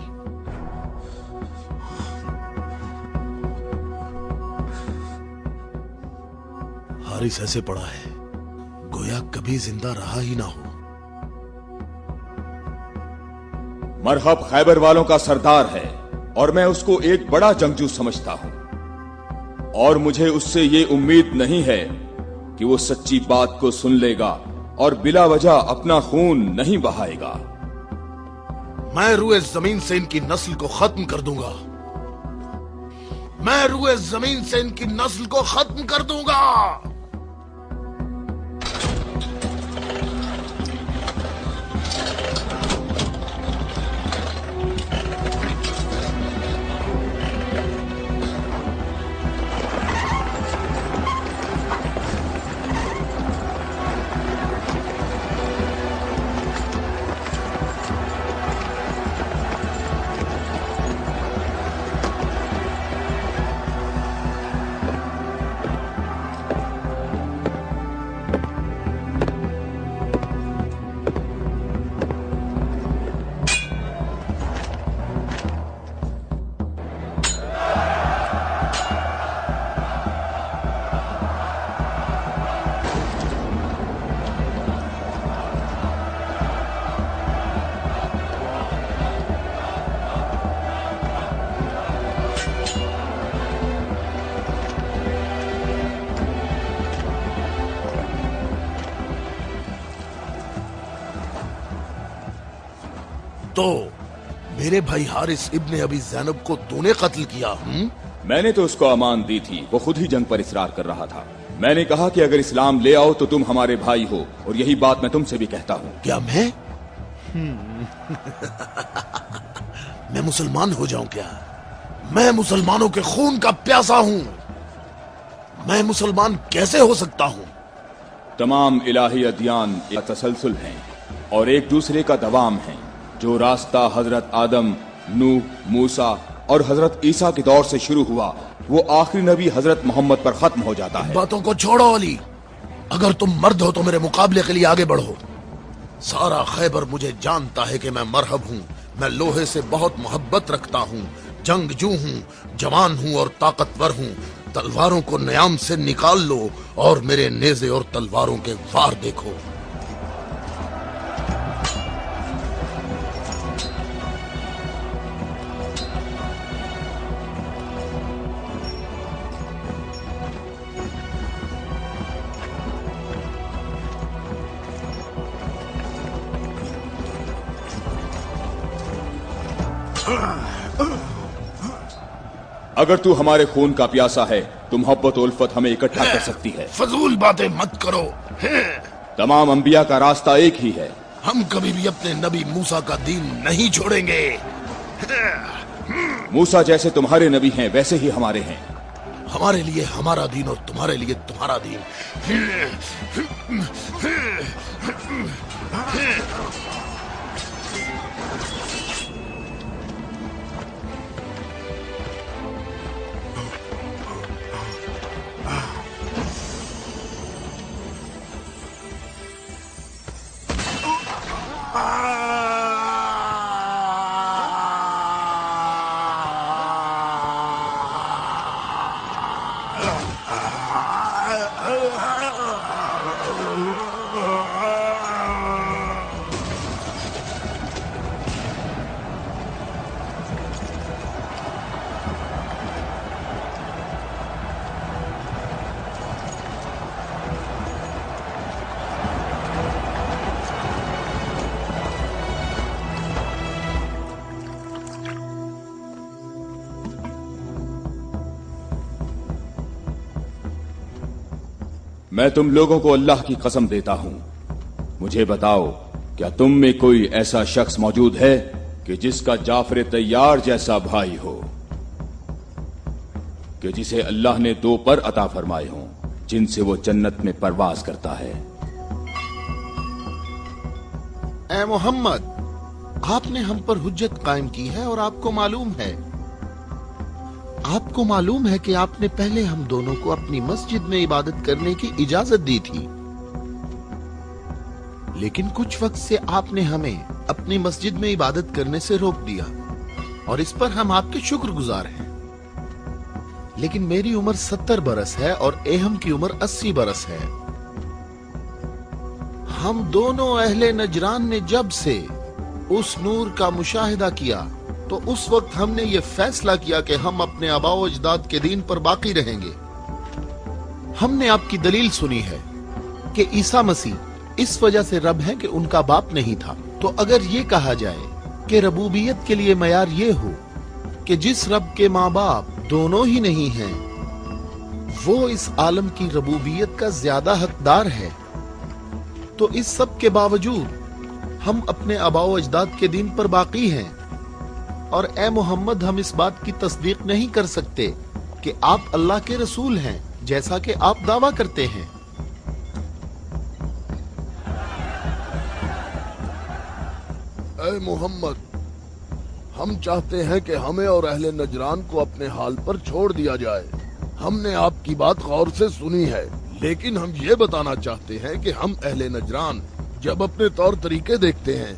हारिस ऐसे पड़ा है गोया कभी जिंदा रहा ही ना हो। मरहब खैबर वालों का सरदार है और मैं उसको एक बड़ा जंगजू समझता हूं, और मुझे उससे ये उम्मीद नहीं है कि वो सच्ची बात को सुन लेगा और बिला वजह अपना खून नहीं बहाएगा। मैं रुए जमीन से इनकी नस्ल को खत्म कर दूंगा। मैं रुए जमीन से इनकी नस्ल को खत्म कर दूंगा। तो मेरे भाई हारिस इब्ने अबी ज़ैनब को तूने कत्ल किया? मैंने तो उसको अमान दी थी, वो खुद ही जंग पर इसरार कर रहा था। मैंने कहा कि अगर इस्लाम ले आओ तो तुम हमारे भाई हो, और यही बात मैं तुमसे भी कहता हूँ। क्या मैं मैं मुसलमान हो जाऊं क्या? मैं मुसलमानों के खून का प्यासा हूँ। मैं मुसलमान कैसे हो सकता हूँ? तमाम इलाही अदियान एक तसलसल हैं और एक दूसरे का दवाम है। जो रास्ता हजरत आदम, नूह, मूसा और हजरत ईसा के दौर से शुरू हुआ, वो आखिरी नबी हजरत मोहम्मद पर खत्म हो जाता है। बातों को छोड़ो अली, अगर तुम मर्द हो तो मेरे मुकाबले के लिए आगे बढ़ो। सारा खैबर मुझे जानता है कि मैं मरहब हूँ। मैं लोहे से बहुत मोहब्बत रखता हूँ, जंगजू हूँ, जवान हूँ और ताकतवर हूँ। तलवारों को न्याम से निकाल लो और मेरे नेज़े और तलवारों के वार देखो। अगर तू हमारे खून का प्यासा है तो मोहब्बत उल्फत हमें इकट्ठा कर सकती है। फजूल बातें मत करो। तमाम अंबिया का रास्ता एक ही है। हम कभी भी अपने नबी मूसा का दीन नहीं छोड़ेंगे। मूसा जैसे तुम्हारे नबी हैं वैसे ही हमारे हैं। हमारे लिए हमारा दीन और तुम्हारे लिए तुम्हारा दीन। मैं तुम लोगों को अल्लाह की कसम देता हूं, मुझे बताओ क्या तुम में कोई ऐसा शख्स मौजूद है कि जिसका जाफर तैयार जैसा भाई हो, कि जिसे अल्लाह ने 2 पर अता फरमाए हों जिनसे वो जन्नत में परवाज करता है। ए मोहम्मद, आपने हम पर हुज्जत कायम की है और आपको मालूम है कि आपने पहले हम दोनों को अपनी मस्जिद में इबादत करने की इजाजत दी थी, लेकिन कुछ वक्त से आपने हमें अपनी मस्जिद में इबादत करने से रोक दिया और इस पर हम आपके शुक्रगुजार हैं। लेकिन मेरी उम्र 70 बरस है और एहम की उम्र 80 बरस है। हम दोनों अहले नजरान ने जब से उस नूर का मुशाहिदा किया तो उस वक्त हमने ये फैसला किया कि हम अपने आबाओ अजदाद के दीन पर बाकी रहेंगे। हमने आपकी दलील सुनी है कि ईसा मसीह इस वजह से रब है कि उनका बाप नहीं था। तो अगर ये कहा जाए कि रबूबियत के लिए मयार ये हो कि जिस रब के माँ बाप दोनों ही नहीं हैं, वो इस आलम की रबूबियत का ज्यादा हकदार है, तो इस सब के बावजूद हम अपने आबाओ अजदाद के दीन पर बाकी हैं। और ए मोहम्मद, हम इस बात की तस्दीक नहीं कर सकते कि आप अल्लाह के रसूल हैं, जैसा कि आप दावा करते हैं। ए मोहम्मद, हम चाहते हैं कि हमें और अहले नजरान को अपने हाल पर छोड़ दिया जाए। हमने आपकी बात गौर से सुनी है, लेकिन हम ये बताना चाहते हैं कि हम अहले नजरान जब अपने तौर तरीके देखते हैं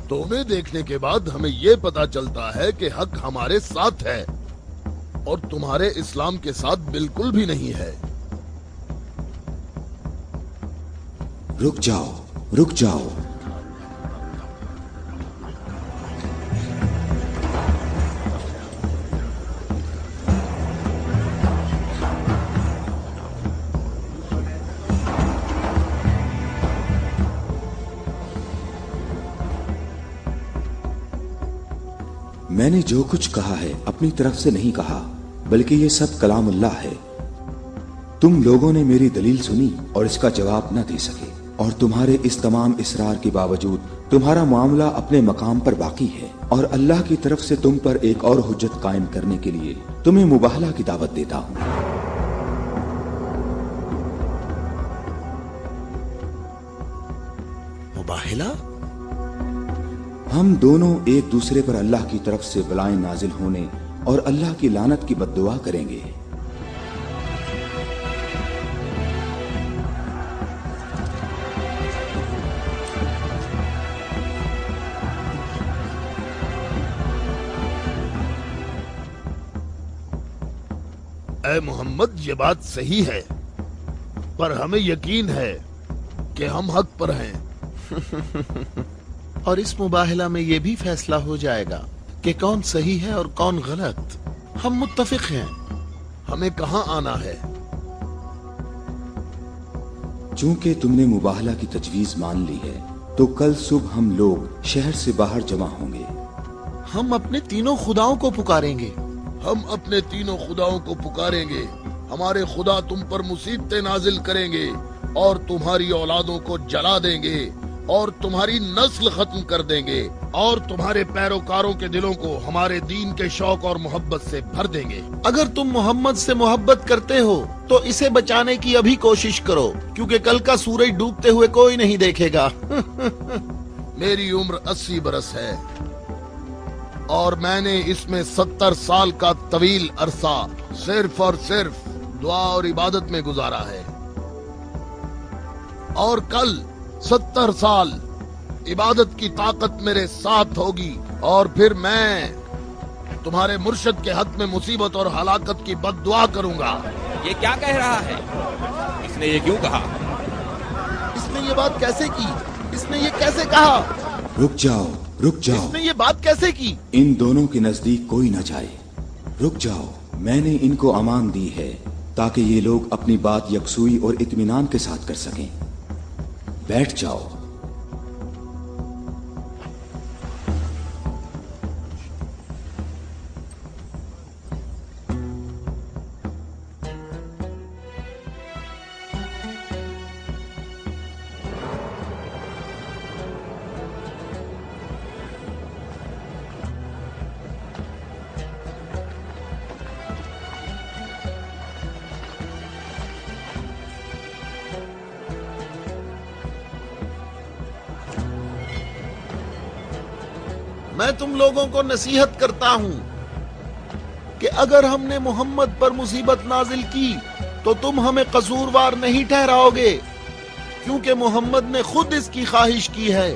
तो उन्हें देखने के बाद हमें ये पता चलता है कि हक हमारे साथ है और तुम्हारे इस्लाम के साथ बिल्कुल भी नहीं है। रुक जाओ, रुक जाओ। मैंने जो कुछ कहा है अपनी तरफ से नहीं कहा, बल्कि ये सब कलामुल्लाह है। तुम लोगों ने मेरी दलील सुनी और इसका जवाब न दे सके, और तुम्हारे इस तमाम इसरार के बावजूद तुम्हारा मामला अपने मकाम पर बाकी है। और अल्लाह की तरफ से तुम पर एक और हुज्जत कायम करने के लिए तुम्हें मुबाहला की दावत देता हूँ। मुबाहला? हम दोनों एक दूसरे पर अल्लाह की तरफ से बलाएं नाजिल होने और अल्लाह की लानत की बद्दुआ करेंगे। ए मोहम्मद, ये बात सही है, पर हमें यकीन है कि हम हक पर हैं। और इस मुबाहला में ये भी फैसला हो जाएगा कि कौन सही है और कौन गलत। हम मुत्तफिक हैं। हमें कहाँ आना है? चूंकि तुमने मुबाहला की तजवीज मान ली है, तो कल सुबह हम लोग शहर से बाहर जमा होंगे। हम अपने तीनों खुदाओं को पुकारेंगे। हम अपने तीनों खुदाओं को पुकारेंगे। हमारे खुदा तुम पर मुसीबतें नाजिल करेंगे और तुम्हारी औलादों को जला देंगे और तुम्हारी नस्ल खत्म कर देंगे और तुम्हारे पैरोकारों के दिलों को हमारे दीन के शौक और मोहब्बत से भर देंगे। अगर तुम मोहम्मद से मोहब्बत करते हो तो इसे बचाने की अभी कोशिश करो, क्योंकि कल का सूरज डूबते हुए कोई नहीं देखेगा। मेरी उम्र 80 बरस है और मैंने इसमें 70 साल का तवील अरसा सिर्फ और सिर्फ दुआ और इबादत में गुजारा है, और कल 70 साल इबादत की ताकत मेरे साथ होगी और फिर मैं तुम्हारे मुर्शद के हक में मुसीबत और हलाकत की बद्दुआ करूंगा। ये क्या कह रहा है? इसने ये क्यों कहा? इसने ये बात कैसे की? इसने ये कैसे कहा? रुक जाओ, रुक जाओ। इसने ये बात कैसे की? इन दोनों के नजदीक कोई न जाए। रुक जाओ, मैंने इनको अमान दी है ताकि ये लोग अपनी बात यकसुई और इत्मीनान के साथ कर सकें। बैठ जाओ। मैं तुम लोगों को नसीहत करता हूं कि अगर हमने मोहम्मद पर मुसीबत नाजिल की तो तुम हमें कसूरवार नहीं ठहराओगे, क्योंकि मोहम्मद ने खुद इसकी ख्वाहिश की है।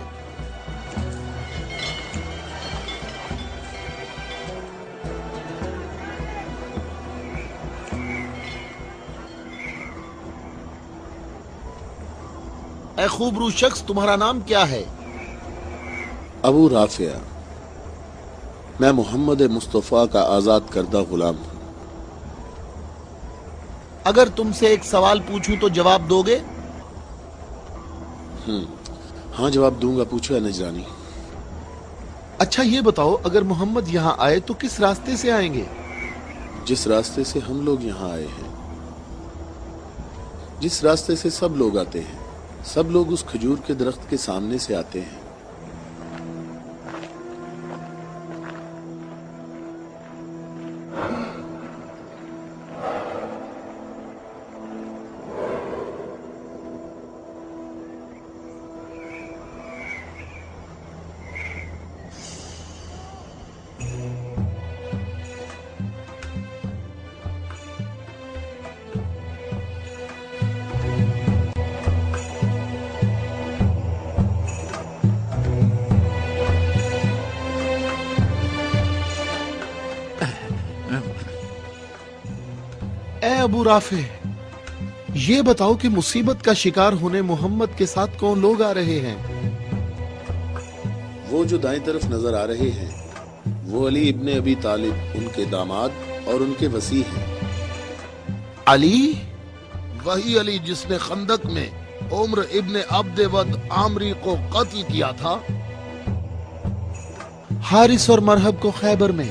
ए खूबरू शख्स, तुम्हारा नाम क्या है? अबू राफिया, मैं मोहम्मद मुस्तफ़ा का आजाद करदा गुलाम हूं। अगर तुमसे एक सवाल पूछूं तो जवाब दोगे? हाँ, जवाब दूंगा। पूछो है नजरानी। अच्छा ये बताओ, अगर मोहम्मद यहाँ आए तो किस रास्ते से आएंगे? जिस रास्ते से हम लोग यहाँ आए हैं, जिस रास्ते से सब लोग आते हैं, सब लोग उस खजूर के दरख्त के सामने से आते हैं। अबू राफे, ये बताओ कि मुसीबत का शिकार होने मोहम्मद के साथ कौन लोग आ रहे हैं? वो जो दाएं तरफ नजर आ रहे हैं, वो अली इब्ने अबी तालिब, उनके दामाद और उनके वसी हैं। अली? वही अली जिसने खंदक में उम्र इब्ने अब्द वद आमरी को कत्ल किया था। हारिस और मरहब को खैबर में।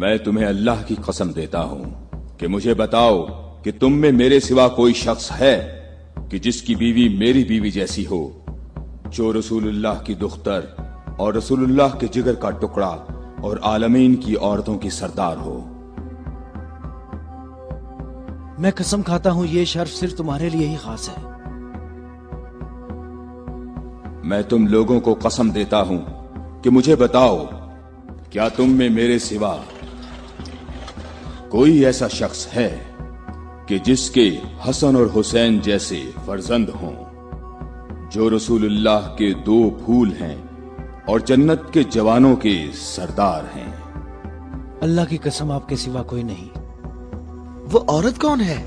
मैं तुम्हें अल्लाह की कसम देता हूं कि मुझे बताओ कि तुम में मेरे सिवा कोई शख्स है कि जिसकी बीवी मेरी बीवी जैसी हो, जो रसूलुल्लाह की दुख्तर और रसूलुल्लाह के जिगर का टुकड़ा और आलमीन की औरतों की सरदार हो। मैं कसम खाता हूं ये शर्फ सिर्फ तुम्हारे लिए ही खास है। मैं तुम लोगों को कसम देता हूं कि मुझे बताओ, क्या तुम में मेरे सिवा कोई ऐसा शख्स है कि जिसके हसन और हुसैन जैसे फर्जंद हों, जो रसूलुल्लाह के दो फूल हैं और जन्नत के जवानों के सरदार हैं? अल्लाह की कसम आपके सिवा कोई नहीं। वो औरत कौन है?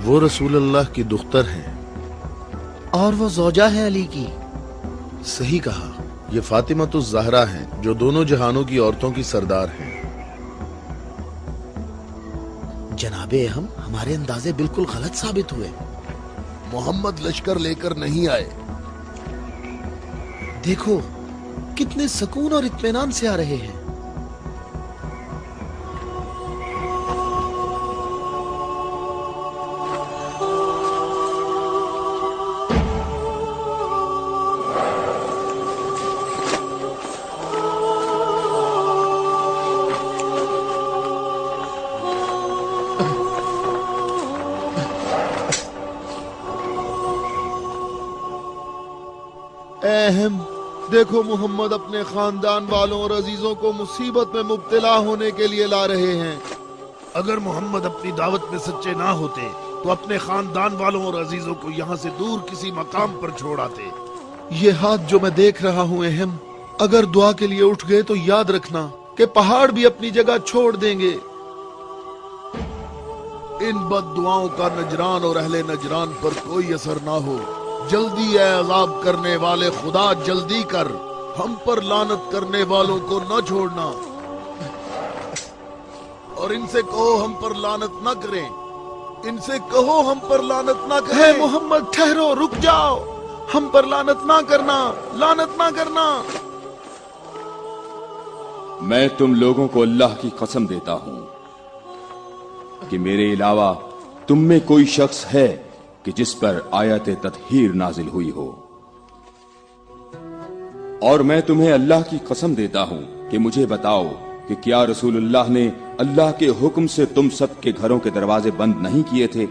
वो रसूलुल्लाह की दुख्तर है। और वो ज़ौजा है अली की। सही कहा, ये फातिमा तो ज़हरा हैं, जो दोनों जहानों की औरतों की सरदार हैं। जनाबे हम हमारे अंदाजे बिल्कुल गलत साबित हुए। मोहम्मद लश्कर लेकर नहीं आए। देखो कितने सुकून और इत्मीनान से आ रहे हैं। अहम, देखो मोहम्मद अपने खानदान वालों और अजीजों को मुसीबत में मुब्तला होने के लिए ला रहे हैं। अगर मोहम्मद अपनी दावत में सच्चे ना होते तो अपने खानदान वालों और अजीजों को यहाँ से दूर किसी मकाम पर छोड़ आते। ये हाथ जो मैं देख रहा हूँ अहम, अगर दुआ के लिए उठ गए तो याद रखना कि पहाड़ भी अपनी जगह छोड़ देंगे। इन बद्दुआओं का नजरान और अहले नजरान पर कोई असर ना हो। जल्दी है अज़ाब करने वाले खुदा, जल्दी कर, हम पर लानत करने वालों को न छोड़ना। और इनसे कहो हम पर लानत न करें, इनसे कहो हम पर लानत न करें। मोहम्मद ठहरो, रुक जाओ, हम पर लानत ना करना, लानत ना करना। मैं तुम लोगों को अल्लाह की कसम देता हूं कि मेरे अलावा तुम में कोई शख्स है कि जिस पर आयत तत्हीर नाजिल हुई हो। और मैं तुम्हें अल्लाह की कसम देता हूं कि मुझे बताओ कि क्या रसूलुल्लाह ने अल्लाह के हुक्म से तुम सब के घरों के दरवाजे बंद नहीं किए थे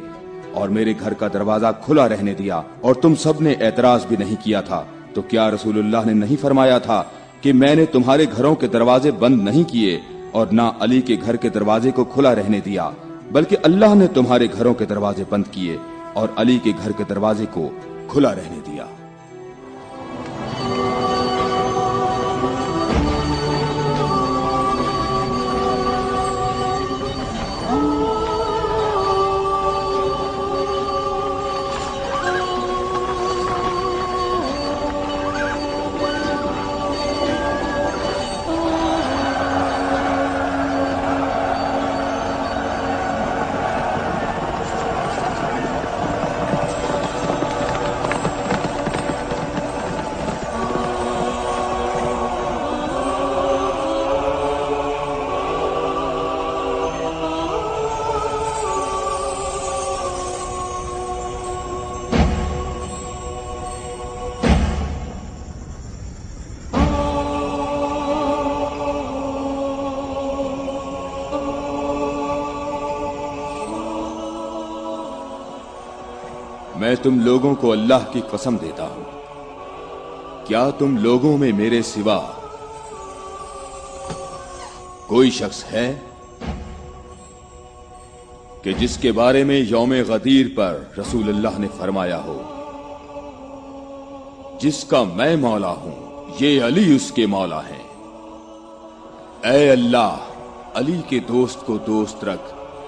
और मेरे घर का दरवाजा खुला रहने दिया और तुम सब ने एतराज भी नहीं किया था? तो क्या रसूलुल्लाह ने नहीं फरमाया था कि मैंने तुम्हारे घरों के दरवाजे बंद नहीं किए और ना अली के घर के दरवाजे को खुला रहने दिया, बल्कि अल्लाह ने तुम्हारे घरों के दरवाजे बंद किए और अली के घर के दरवाजे को खुला रहने दिया। मैं तुम लोगों को अल्लाह की कसम देता हूं, क्या तुम लोगों में मेरे सिवा कोई शख्स है कि जिसके बारे में यौम गदीर पर रसूलुल्लाह ने फरमाया हो, जिसका मैं मौला हूं, ये अली उसके मौला हैं। ऐ अल्लाह, अली के दोस्त को दोस्त रख,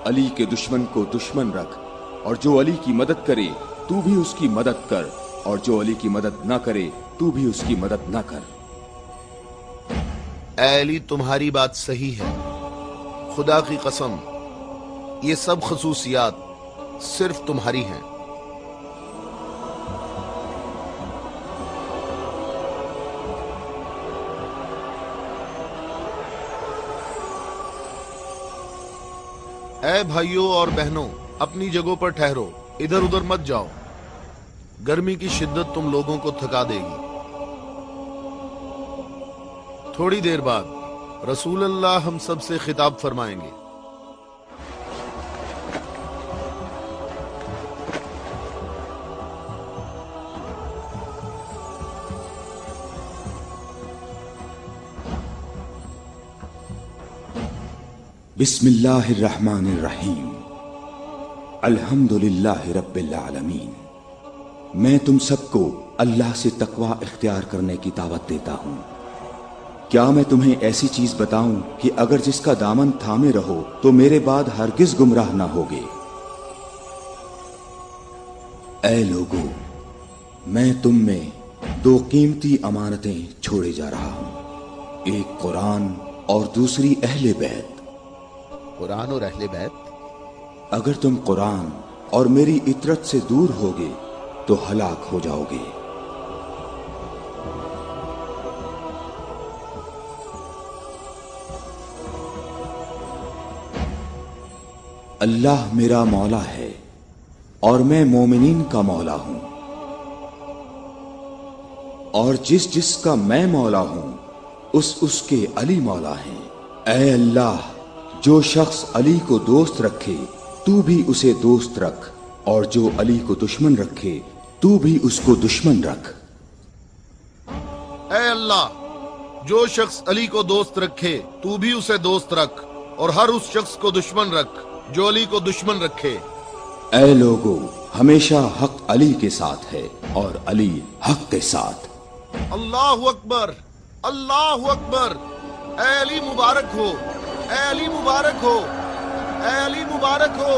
अली के दुश्मन को दुश्मन रख, और जो अली की मदद करे तू भी उसकी मदद कर, और जो अली की मदद ना करे तू भी उसकी मदद ना कर। ऐ अली, तुम्हारी बात सही है, खुदा की कसम ये सब खसूसियात सिर्फ तुम्हारी हैं। ऐ भाइयों और बहनों, अपनी जगहों पर ठहरो, इधर उधर मत जाओ, गर्मी की शिद्दत तुम लोगों को थका देगी। थोड़ी देर बाद रसूलुल्लाह हम सब से खिताब फरमाएंगे। बिस्मिल्लाहिर्रहमानिर्रहीम, अल्हम्दुलिल्लाहि रब्बिल आलमीन। मैं तुम सबको अल्लाह से तकवा इख्तियार करने की दावत देता हूं। क्या मैं तुम्हें ऐसी चीज बताऊं कि अगर जिसका दामन थामे रहो तो मेरे बाद हरगिज गुमराह ना होगे। ऐ लोगों, मैं तुम में दो कीमती अमानतें छोड़े जा रहा हूं, एक कुरान और दूसरी अहले बैत। कुरान और अहले बैत? अगर तुम कुरान और मेरी इतरत से दूर होगे तो हलाक हो जाओगे। अल्लाह मेरा मौला है और मैं मोमिनीन का मौला हूं, और जिसका मैं मौला हूं उसके अली मौला हैं। ऐ अल्लाह, जो शख्स अली को दोस्त रखे तू भी उसे दोस्त रख, और जो अली को दुश्मन रखे तू भी उसको दुश्मन रख। ऐ अल्लाह, जो शख्स अली को दोस्त रखे तू भी उसे दोस्त रख, और हर उस शख्स को दुश्मन रख जो अली को दुश्मन रखे। ऐ लोगों, हमेशा हक अली के साथ है और अली हक के साथ। अल्लाहु अकबर, अल्लाहु अकबर। ऐ अली मुबारक हो, ऐ अली मुबारक हो, ऐ अली मुबारक हो।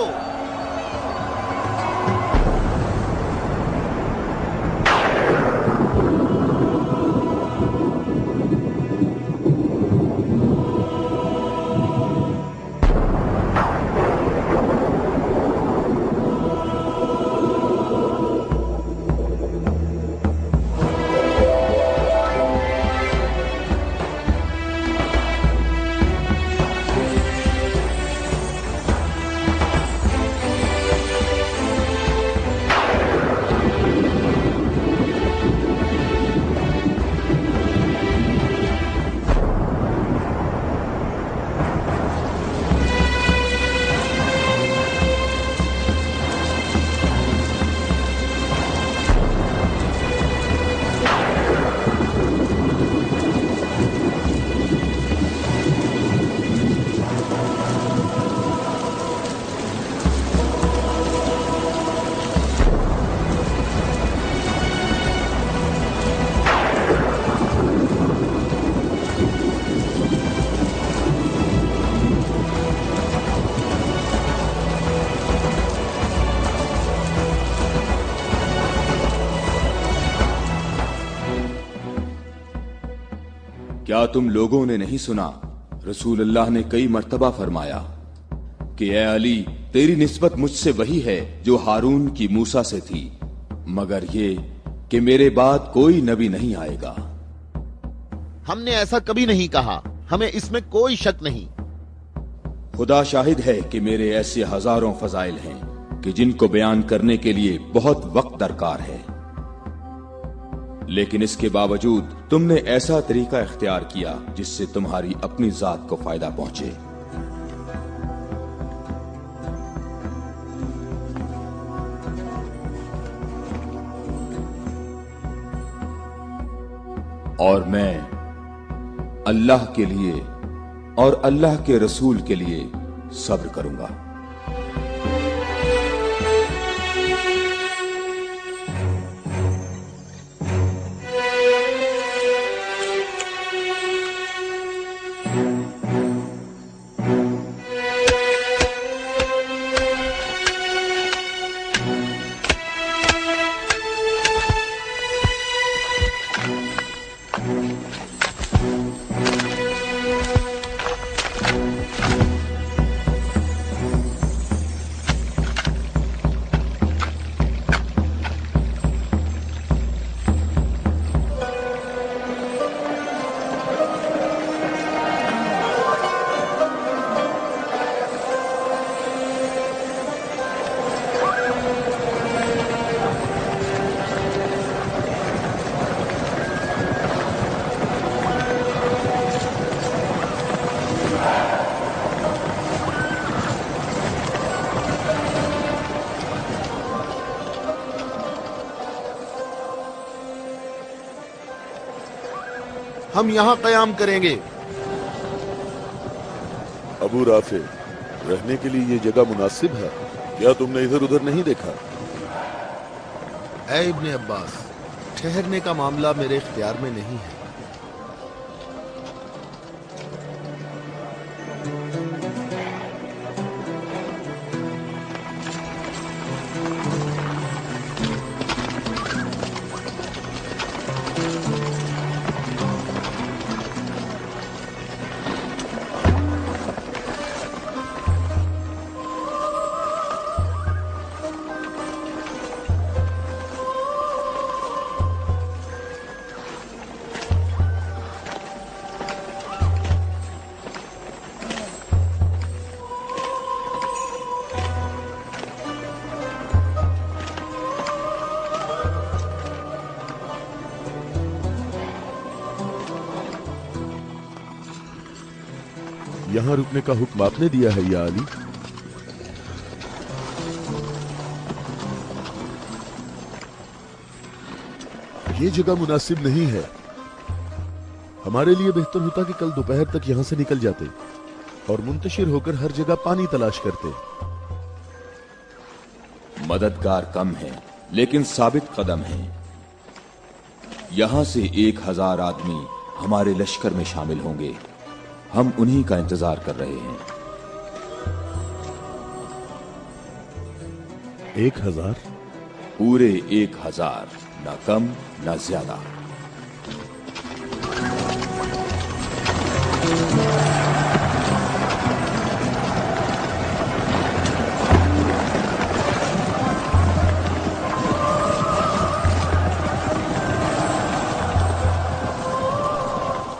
क्या तुम लोगों ने नहीं सुना, रसूलुल्लाह ने कई मर्तबा फरमाया कि ऐ अली, तेरी निस्बत मुझसे वही है जो हारून की मूसा से थी, मगर ये कि मेरे बाद कोई नबी नहीं आएगा। हमने ऐसा कभी नहीं कहा, हमें इसमें कोई शक नहीं। खुदा शाहिद है कि मेरे ऐसे हजारों फजाइल हैं कि जिनको बयान करने के लिए बहुत वक्त दरकार है, लेकिन इसके बावजूद तुमने ऐसा तरीका इख्तियार किया जिससे तुम्हारी अपनी जात को फायदा पहुंचे। और मैं अल्लाह के लिए और अल्लाह के रसूल के लिए सब्र करूंगा। हम यहाँ कयाम करेंगे। अबू राफे, रहने के लिए ये जगह मुनासिब है? क्या तुमने इधर उधर नहीं देखा? ऐ इब्ने अब्बास, ठहरने का मामला मेरे इख्तियार में नहीं है। यहाँ रुकने का हुक्म आपने दिया है या अली? ये जगह मुनासिब नहीं है। हमारे लिए बेहतर होता कि कल दोपहर तक यहाँ से निकल जाते और मुंतशिर होकर हर जगह पानी तलाश करते। मददगार कम है लेकिन साबित कदम है। यहां से 1000 आदमी हमारे लश्कर में शामिल होंगे। हम उन्हीं का इंतजार कर रहे हैं। 1000? पूरे 1000, ना कम ना ज्यादा।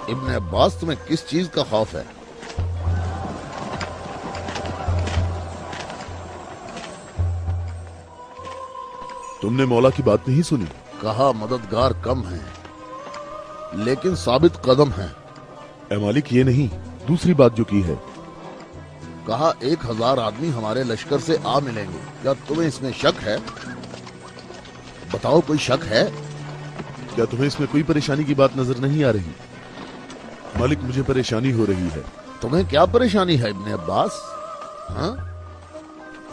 इब्ने अब्बास, तुम्हें किस चीज का खौफ है? तुमने मौला की बात नहीं सुनी? कहा मददगार कम हैं, लेकिन साबित कदम हैं। ए मालिक, ये नहीं, दूसरी बात जो की है। कहा 1000 आदमी हमारे लश्कर से आ मिलेंगे। क्या तुम्हें इसमें शक है? बताओ, कोई शक है? क्या तुम्हें इसमें कोई परेशानी की बात नजर नहीं आ रही? मालिक, मुझे परेशानी हो रही है। तुम्हें क्या परेशानी है इब्ने अब्बास? हाँ?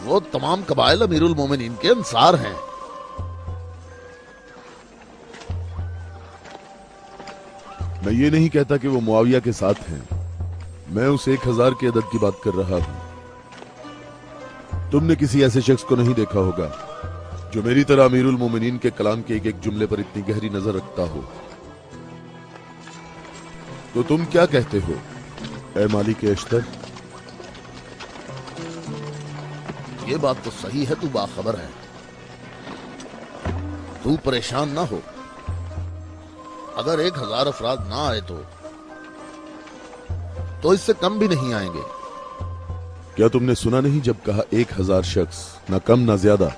वो तमाम कबाइल अमीरुल मोमिनीन के अंसार हैं। मैं ये नहीं कहता कि वो मुआविया के साथ हैं। मैं उस 1000 के अदद की बात कर रहा हूं। तुमने किसी ऐसे शख्स को नहीं देखा होगा जो मेरी तरह अमीरुल मोमिनीन के कलाम के एक एक जुमले पर इतनी गहरी नजर रखता हो। तो तुम क्या कहते हो ए मालिक अश्तर? ये बात तो सही है, तू बाखबर है। तू परेशान ना हो। अगर 1000 अफराद ना आए तो इससे कम भी नहीं आएंगे। क्या तुमने सुना नहीं जब कहा 1000 शख्स, ना कम ना ज्यादा?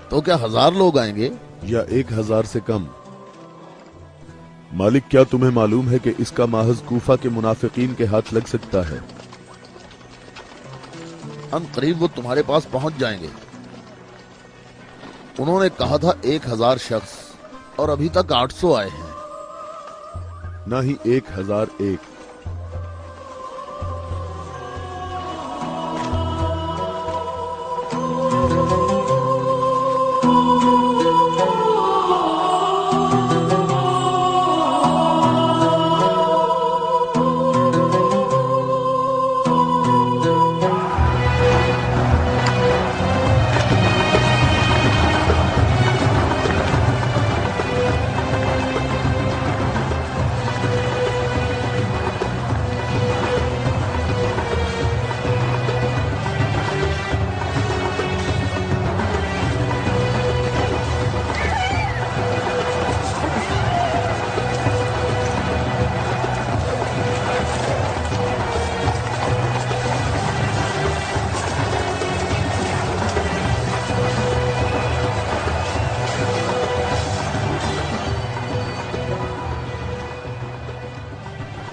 तो क्या 1000 लोग आएंगे या 1000 से कम? मालिक, क्या तुम्हें मालूम है कि इसका माहज कूफा के मुनाफिकीन के हाथ लग सकता है? अन करीब वो तुम्हारे पास पहुंच जाएंगे। उन्होंने कहा था 1000 शख्स और अभी तक 800 आए हैं। ना ही 1001।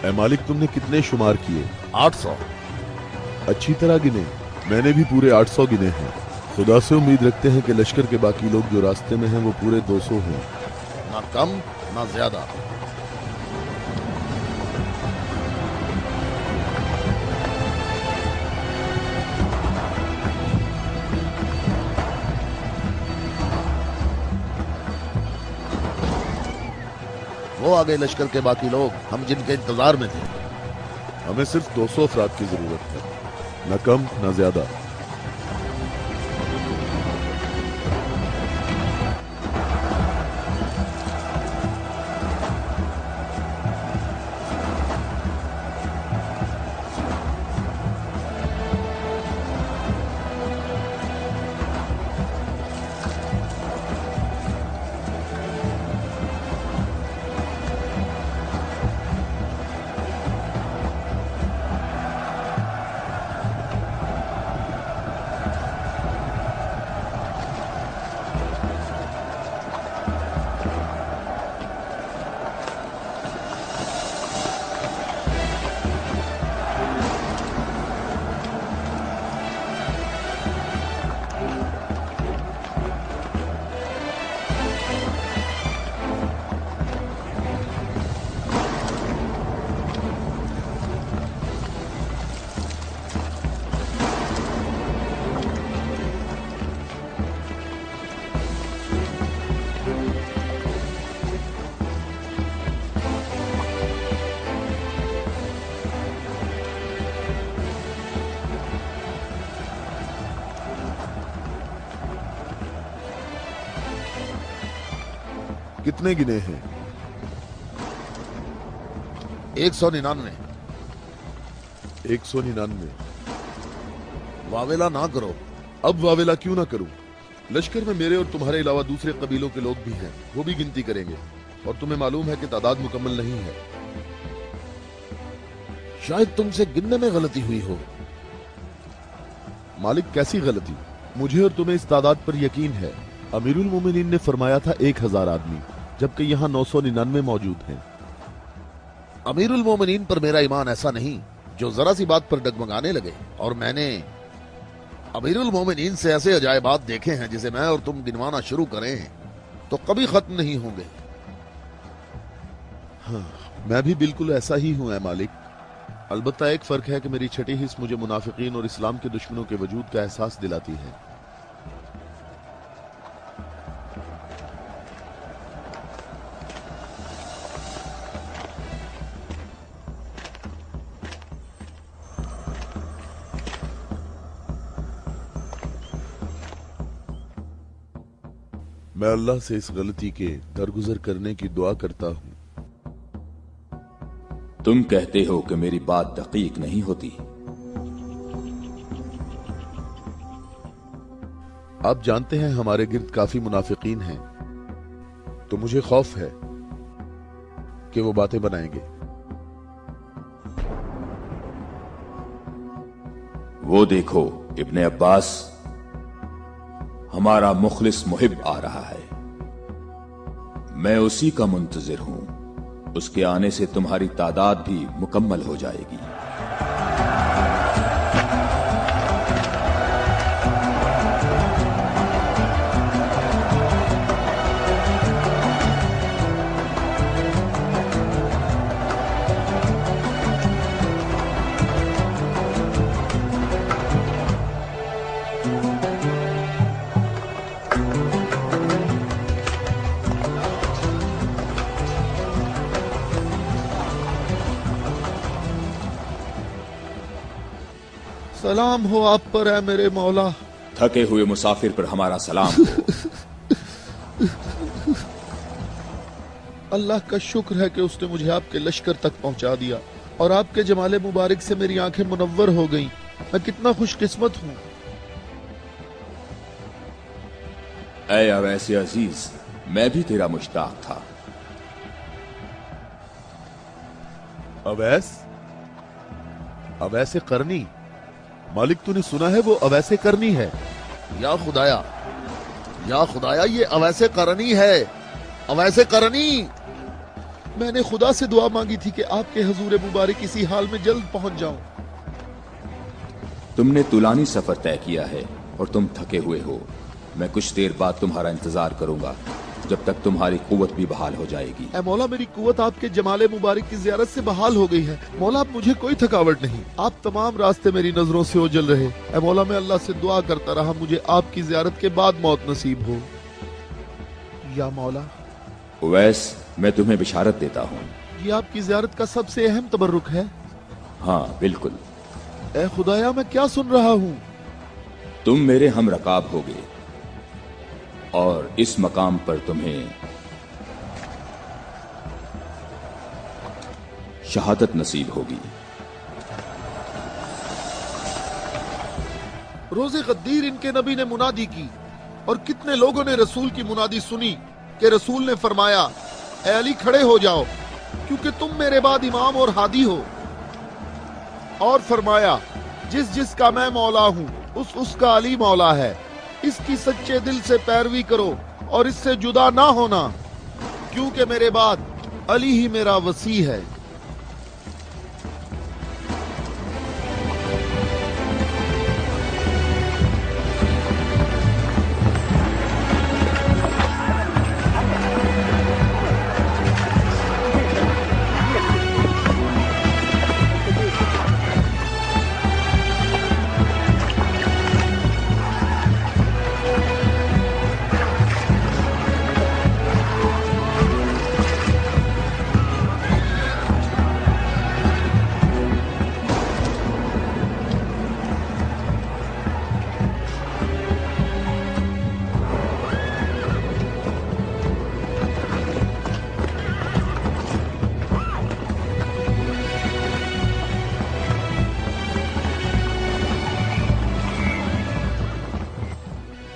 ए मालिक, तुमने कितने शुमार किए? 800। अच्छी तरह गिने? मैंने भी पूरे 800 गिने हैं। खुदा से उम्मीद रखते हैं कि लश्कर के बाकी लोग जो रास्ते में हैं वो पूरे 200 हों। ना कम ना ज्यादा। वो आ गए लश्कर के बाकी लोग, हम जिनके इंतजार में थे। हमें सिर्फ 200 अफराद की जरूरत है, न कम न ज्यादा। कितने गिने हैं? 199। 199। वावेला ना करो। अब वावेला क्यों ना करूं? लश्कर में मेरे और तुम्हारे अलावा दूसरे कबीलों के लोग भी हैं, वो भी गिनती करेंगे, और तुम्हें मालूम है कि तादाद मुकम्मल नहीं है। शायद तुमसे गिनने में गलती हुई हो। मालिक, कैसी गलती? मुझे और तुम्हें इस तादाद पर यकीन है। अमीरुल मोमिनीन ने फरमाया था 1000 आदमी, जबकि यहाँ 999 मौजूद हैं। अमीरुल मोमिनीन पर मेरा ईमान ऐसा नहीं जो जरा सी बात पर डगमगाने लगे। और मैंने अमीरुल मोमिनीन से ऐसे अजायबात देखे हैं जिसे मैं और तुम गिनवाना शुरू करें तो कभी खत्म नहीं होंगे। हाँ, मैं भी बिल्कुल ऐसा ही हूं ऐ मालिक। अलबत्ता एक फर्क है कि मेरी छठी हिस्स मुझे मुनाफिकीन और इस्लाम के दुश्मनों के वजूद का एहसास दिलाती है। मैं अल्लाह से इस गलती के दरगुजर करने की दुआ करता हूं। तुम कहते हो कि मेरी बात दकीक नहीं होती। आप जानते हैं हमारे गिर्द काफी मुनाफिकीन हैं, तो मुझे खौफ है कि वो बातें बनाएंगे। वो देखो, इब्ने अब्बास, हमारा मुखलिस मुहिब आ रहा है। मैं उसी का मुंतजिर हूं। उसके आने से तुम्हारी तादाद भी मुकम्मल हो जाएगी। सलाम हो आप पर है मेरे मौला। थके हुए मुसाफिर पर हमारा सलाम हो। अल्लाह का शुक्र है कि उसने मुझे आपके लश्कर तक पहुंचा दिया और आपके जमाले मुबारक से मेरी आंखें मुनव्वर हो गईं। मैं कितना खुशकिस्मत हूँ। ऐ अवैसे अजीज, मैं भी तेरा मुश्ताक था। अवैस? अवैसे करनी? मालिक तूने सुना है वो अवैसे करनी है? या खुदाया ये अवैसे करनी है, अवैसे करनी। मैंने खुदा से दुआ मांगी थी कि आपके हजूर मुबारक इसी हाल में जल्द पहुंच जाऊं। तुमने तुलानी सफर तय किया है और तुम थके हुए हो। मैं कुछ देर बाद तुम्हारा इंतजार करूंगा जब तक तुम्हारी कुव्वत भी बहाल हो जाएगी। ऐ मौला, मेरी कुव्वत आपके जमाले मुबारक की ज़ियारत से बहाल हो गई है। मौला, अब मुझे कोई थकावट नहीं। आप तमाम रास्ते मेरी नजरों से ओझल रहे। ऐ मौला, मैं अल्लाह से दुआ करता रहा मुझे आपकी ज़ियारत के बाद मौत नसीब हो। या मौला। उवैस, मैं तुम्हें बिशारत देता हूँ। ये आपकी ज़ियारत का सबसे अहम तबर्रुक है। हाँ बिल्कुल। ऐ खुदाया, मैं क्या सुन रहा हूँ? तुम मेरे हम रकाब होगे और इस मकाम पर तुम्हें शहादत नसीब होगी। रोज़े गद्दीर इनके नबी ने मुनादी की और कितने लोगों ने रसूल की मुनादी सुनी कि रसूल ने फरमाया, ऐ अली खड़े हो जाओ क्योंकि तुम मेरे बाद इमाम और हादी हो। और फरमाया, जिस जिसका मैं मौला हूँ उसका अली मौला है। इसकी सच्चे दिल से पैरवी करो और इससे जुदा ना होना, क्योंकि मेरे बाद अली ही मेरा वसी है।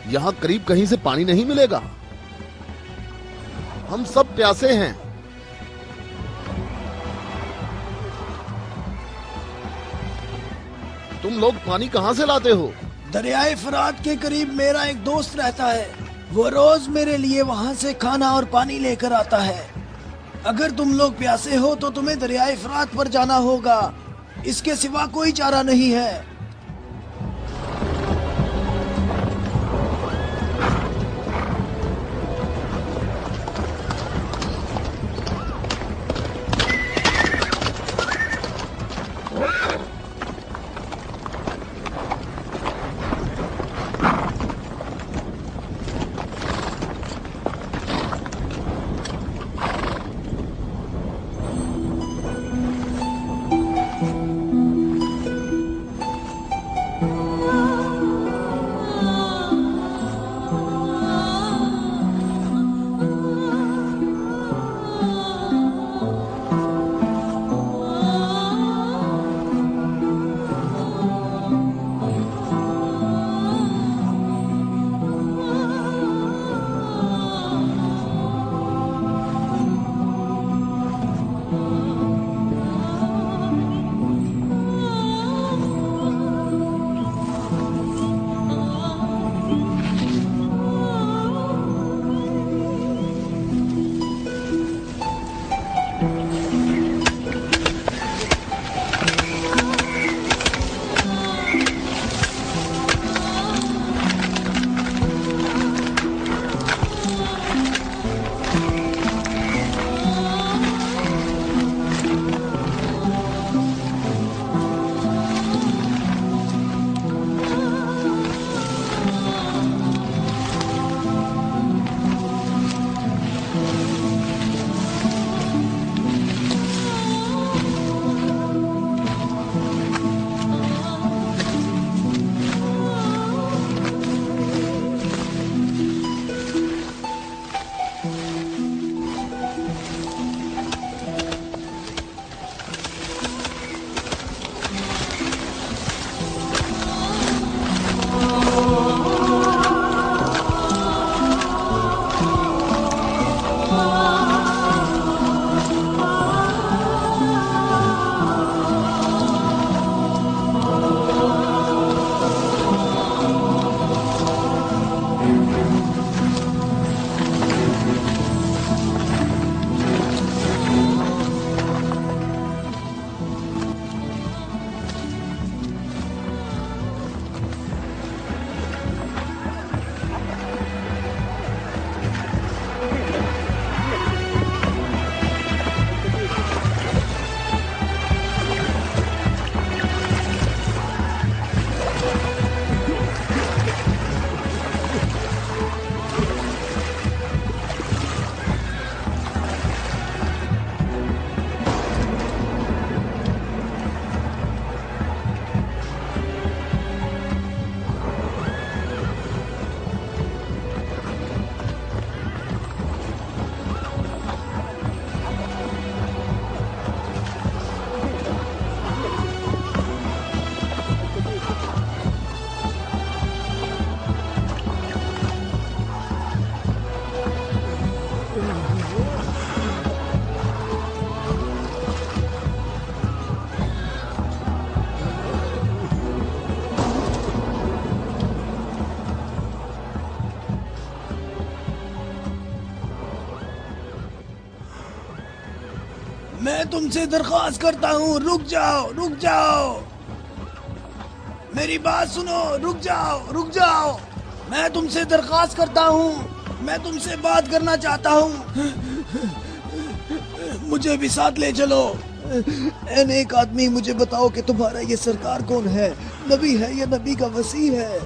यहाँ करीब कहीं से पानी नहीं मिलेगा। हम सब प्यासे हैं। तुम लोग पानी कहाँ से लाते हो? दरियाए फरात के करीब मेरा एक दोस्त रहता है। वो रोज मेरे लिए वहाँ से खाना और पानी लेकर आता है। अगर तुम लोग प्यासे हो तो तुम्हें दरियाए फरात पर जाना होगा। इसके सिवा कोई चारा नहीं है। میں تم سے درخواست کرتا ہوں، رک جاؤ، رک جاؤ، میری بات سنو، رک جاؤ، رک جاؤ، میں تم سے درخواست کرتا ہوں، میں تم سے بات کرنا چاہتا ہوں، مجھے بھی ساتھ لے چلو۔ اے نیک آدمی، مجھے بتاؤ کہ تمہارا یہ سرکار کون ہے؟ نبی ہے یا نبی کا وصی ہے؟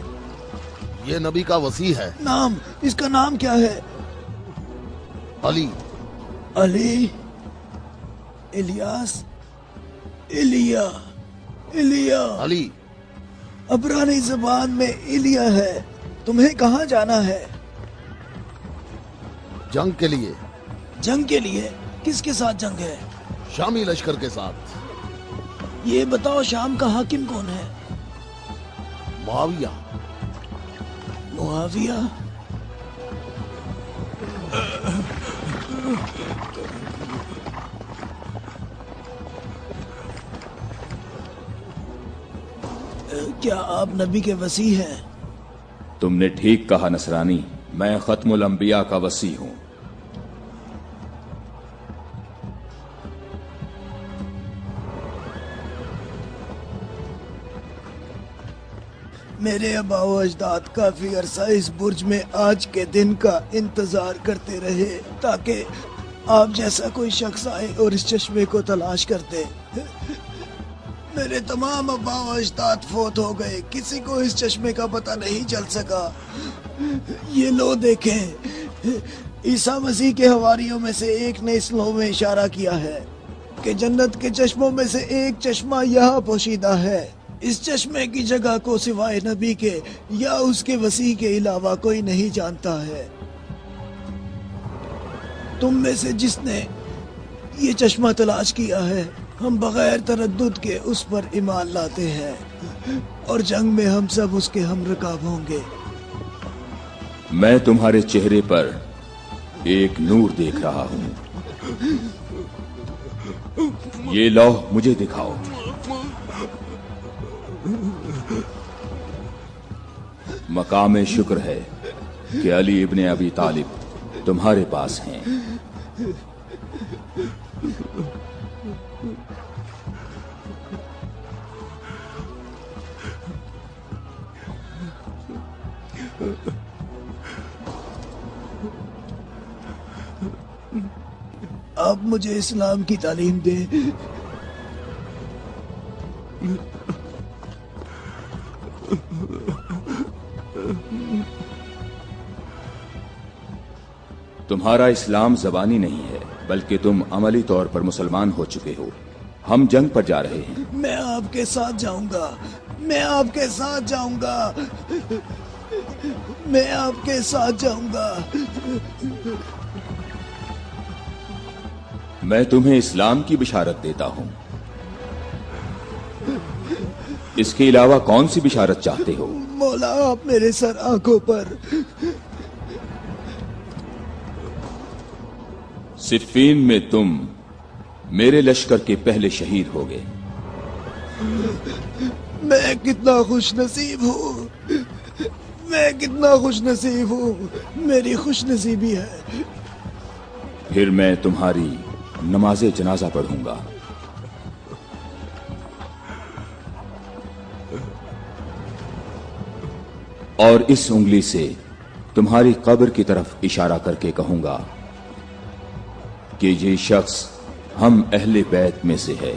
یہ نبی کا وصی ہے۔ نام، اس کا نام کیا ہے؟ علی۔ علی، الیاس، ایلیا، ایلیا۔ علی عبرانی زبان میں ایلیا ہے۔ تمہیں کہاں جانا ہے؟ جنگ کے لیے۔ جنگ کے لیے؟ کس کے ساتھ جنگ ہے؟ شامی لشکر کے ساتھ۔ یہ بتاؤ شام کا حاکم کون ہے؟ معاویہ۔ معاویہ؟ کیا آپ نبی کے وصی ہیں؟ تم نے ٹھیک کہا نصرانی، میں ختم الانبیاء کا وصی ہوں۔ میرے آبا و اجداد کافی عرصہ اس برج میں آج کے دن کا انتظار کرتے رہے تاکہ آپ جیسا کوئی شخص آئے اور اس چشمے کو تلاش کرتے۔ میرے تمام آبا و اجداد فوت ہو گئے، کسی کو اس چشمے کا پتہ نہیں چل سکا۔ یہ لو دیکھیں، عیسیٰ مسیح کے حواریوں میں سے ایک نے اس لو میں اشارہ کیا ہے کہ جنت کے چشموں میں سے ایک چشمہ یہاں پوشیدہ ہے۔ اس چشمے کی جگہ کو سوائے نبی کے یا اس کے وصی کے علاوہ کوئی نہیں جانتا ہے۔ تم میں سے جس نے یہ چشمہ تلاش کیا ہے، ہم بغیر تردد کے اس پر ایمان لاتے ہیں اور جنگ میں ہم سب اس کے ہم رکاب ہوں گے۔ میں تمہارے چہرے پر ایک نور دیکھ رہا ہوں، یہ لوح مجھے دکھاؤ۔ مقام شکر ہے کہ علی ابن ابی طالب تمہارے پاس ہیں۔ آپ مجھے اسلام کی تعلیم دیں۔ تمہارا اسلام زبانی نہیں ہے بلکہ تم عملی طور پر مسلمان ہو چکے ہو۔ ہم جنگ پر جا رہے ہیں۔ میں آپ کے ساتھ جاؤں گا، میں آپ کے ساتھ جاؤں گا، میں آپ کے ساتھ جاؤں گا۔ میں تمہیں اسلام کی بشارت دیتا ہوں، اس کے علاوہ کون سی بشارت چاہتے ہو؟ مولا، آپ میرے سر آنکھوں پر۔ صفین میں تم میرے لشکر کے پہلے شہید ہو گئے۔ میں کتنا خوش نصیب ہوں، میں کتنا خوش نصیب ہوں، میری خوش نصیبی ہے۔ پھر میں تمہاری نماز جنازہ پڑھوں گا۔ اور اس انگلی سے تمہاری قبر کی طرف اشارہ کر کے کہوں گا کہ یہ شخص ہم اہل بیت میں سے ہے۔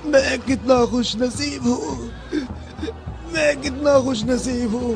میں کتنا خوش نصیب ہوں، میں کتنا خوش نصیب ہوں۔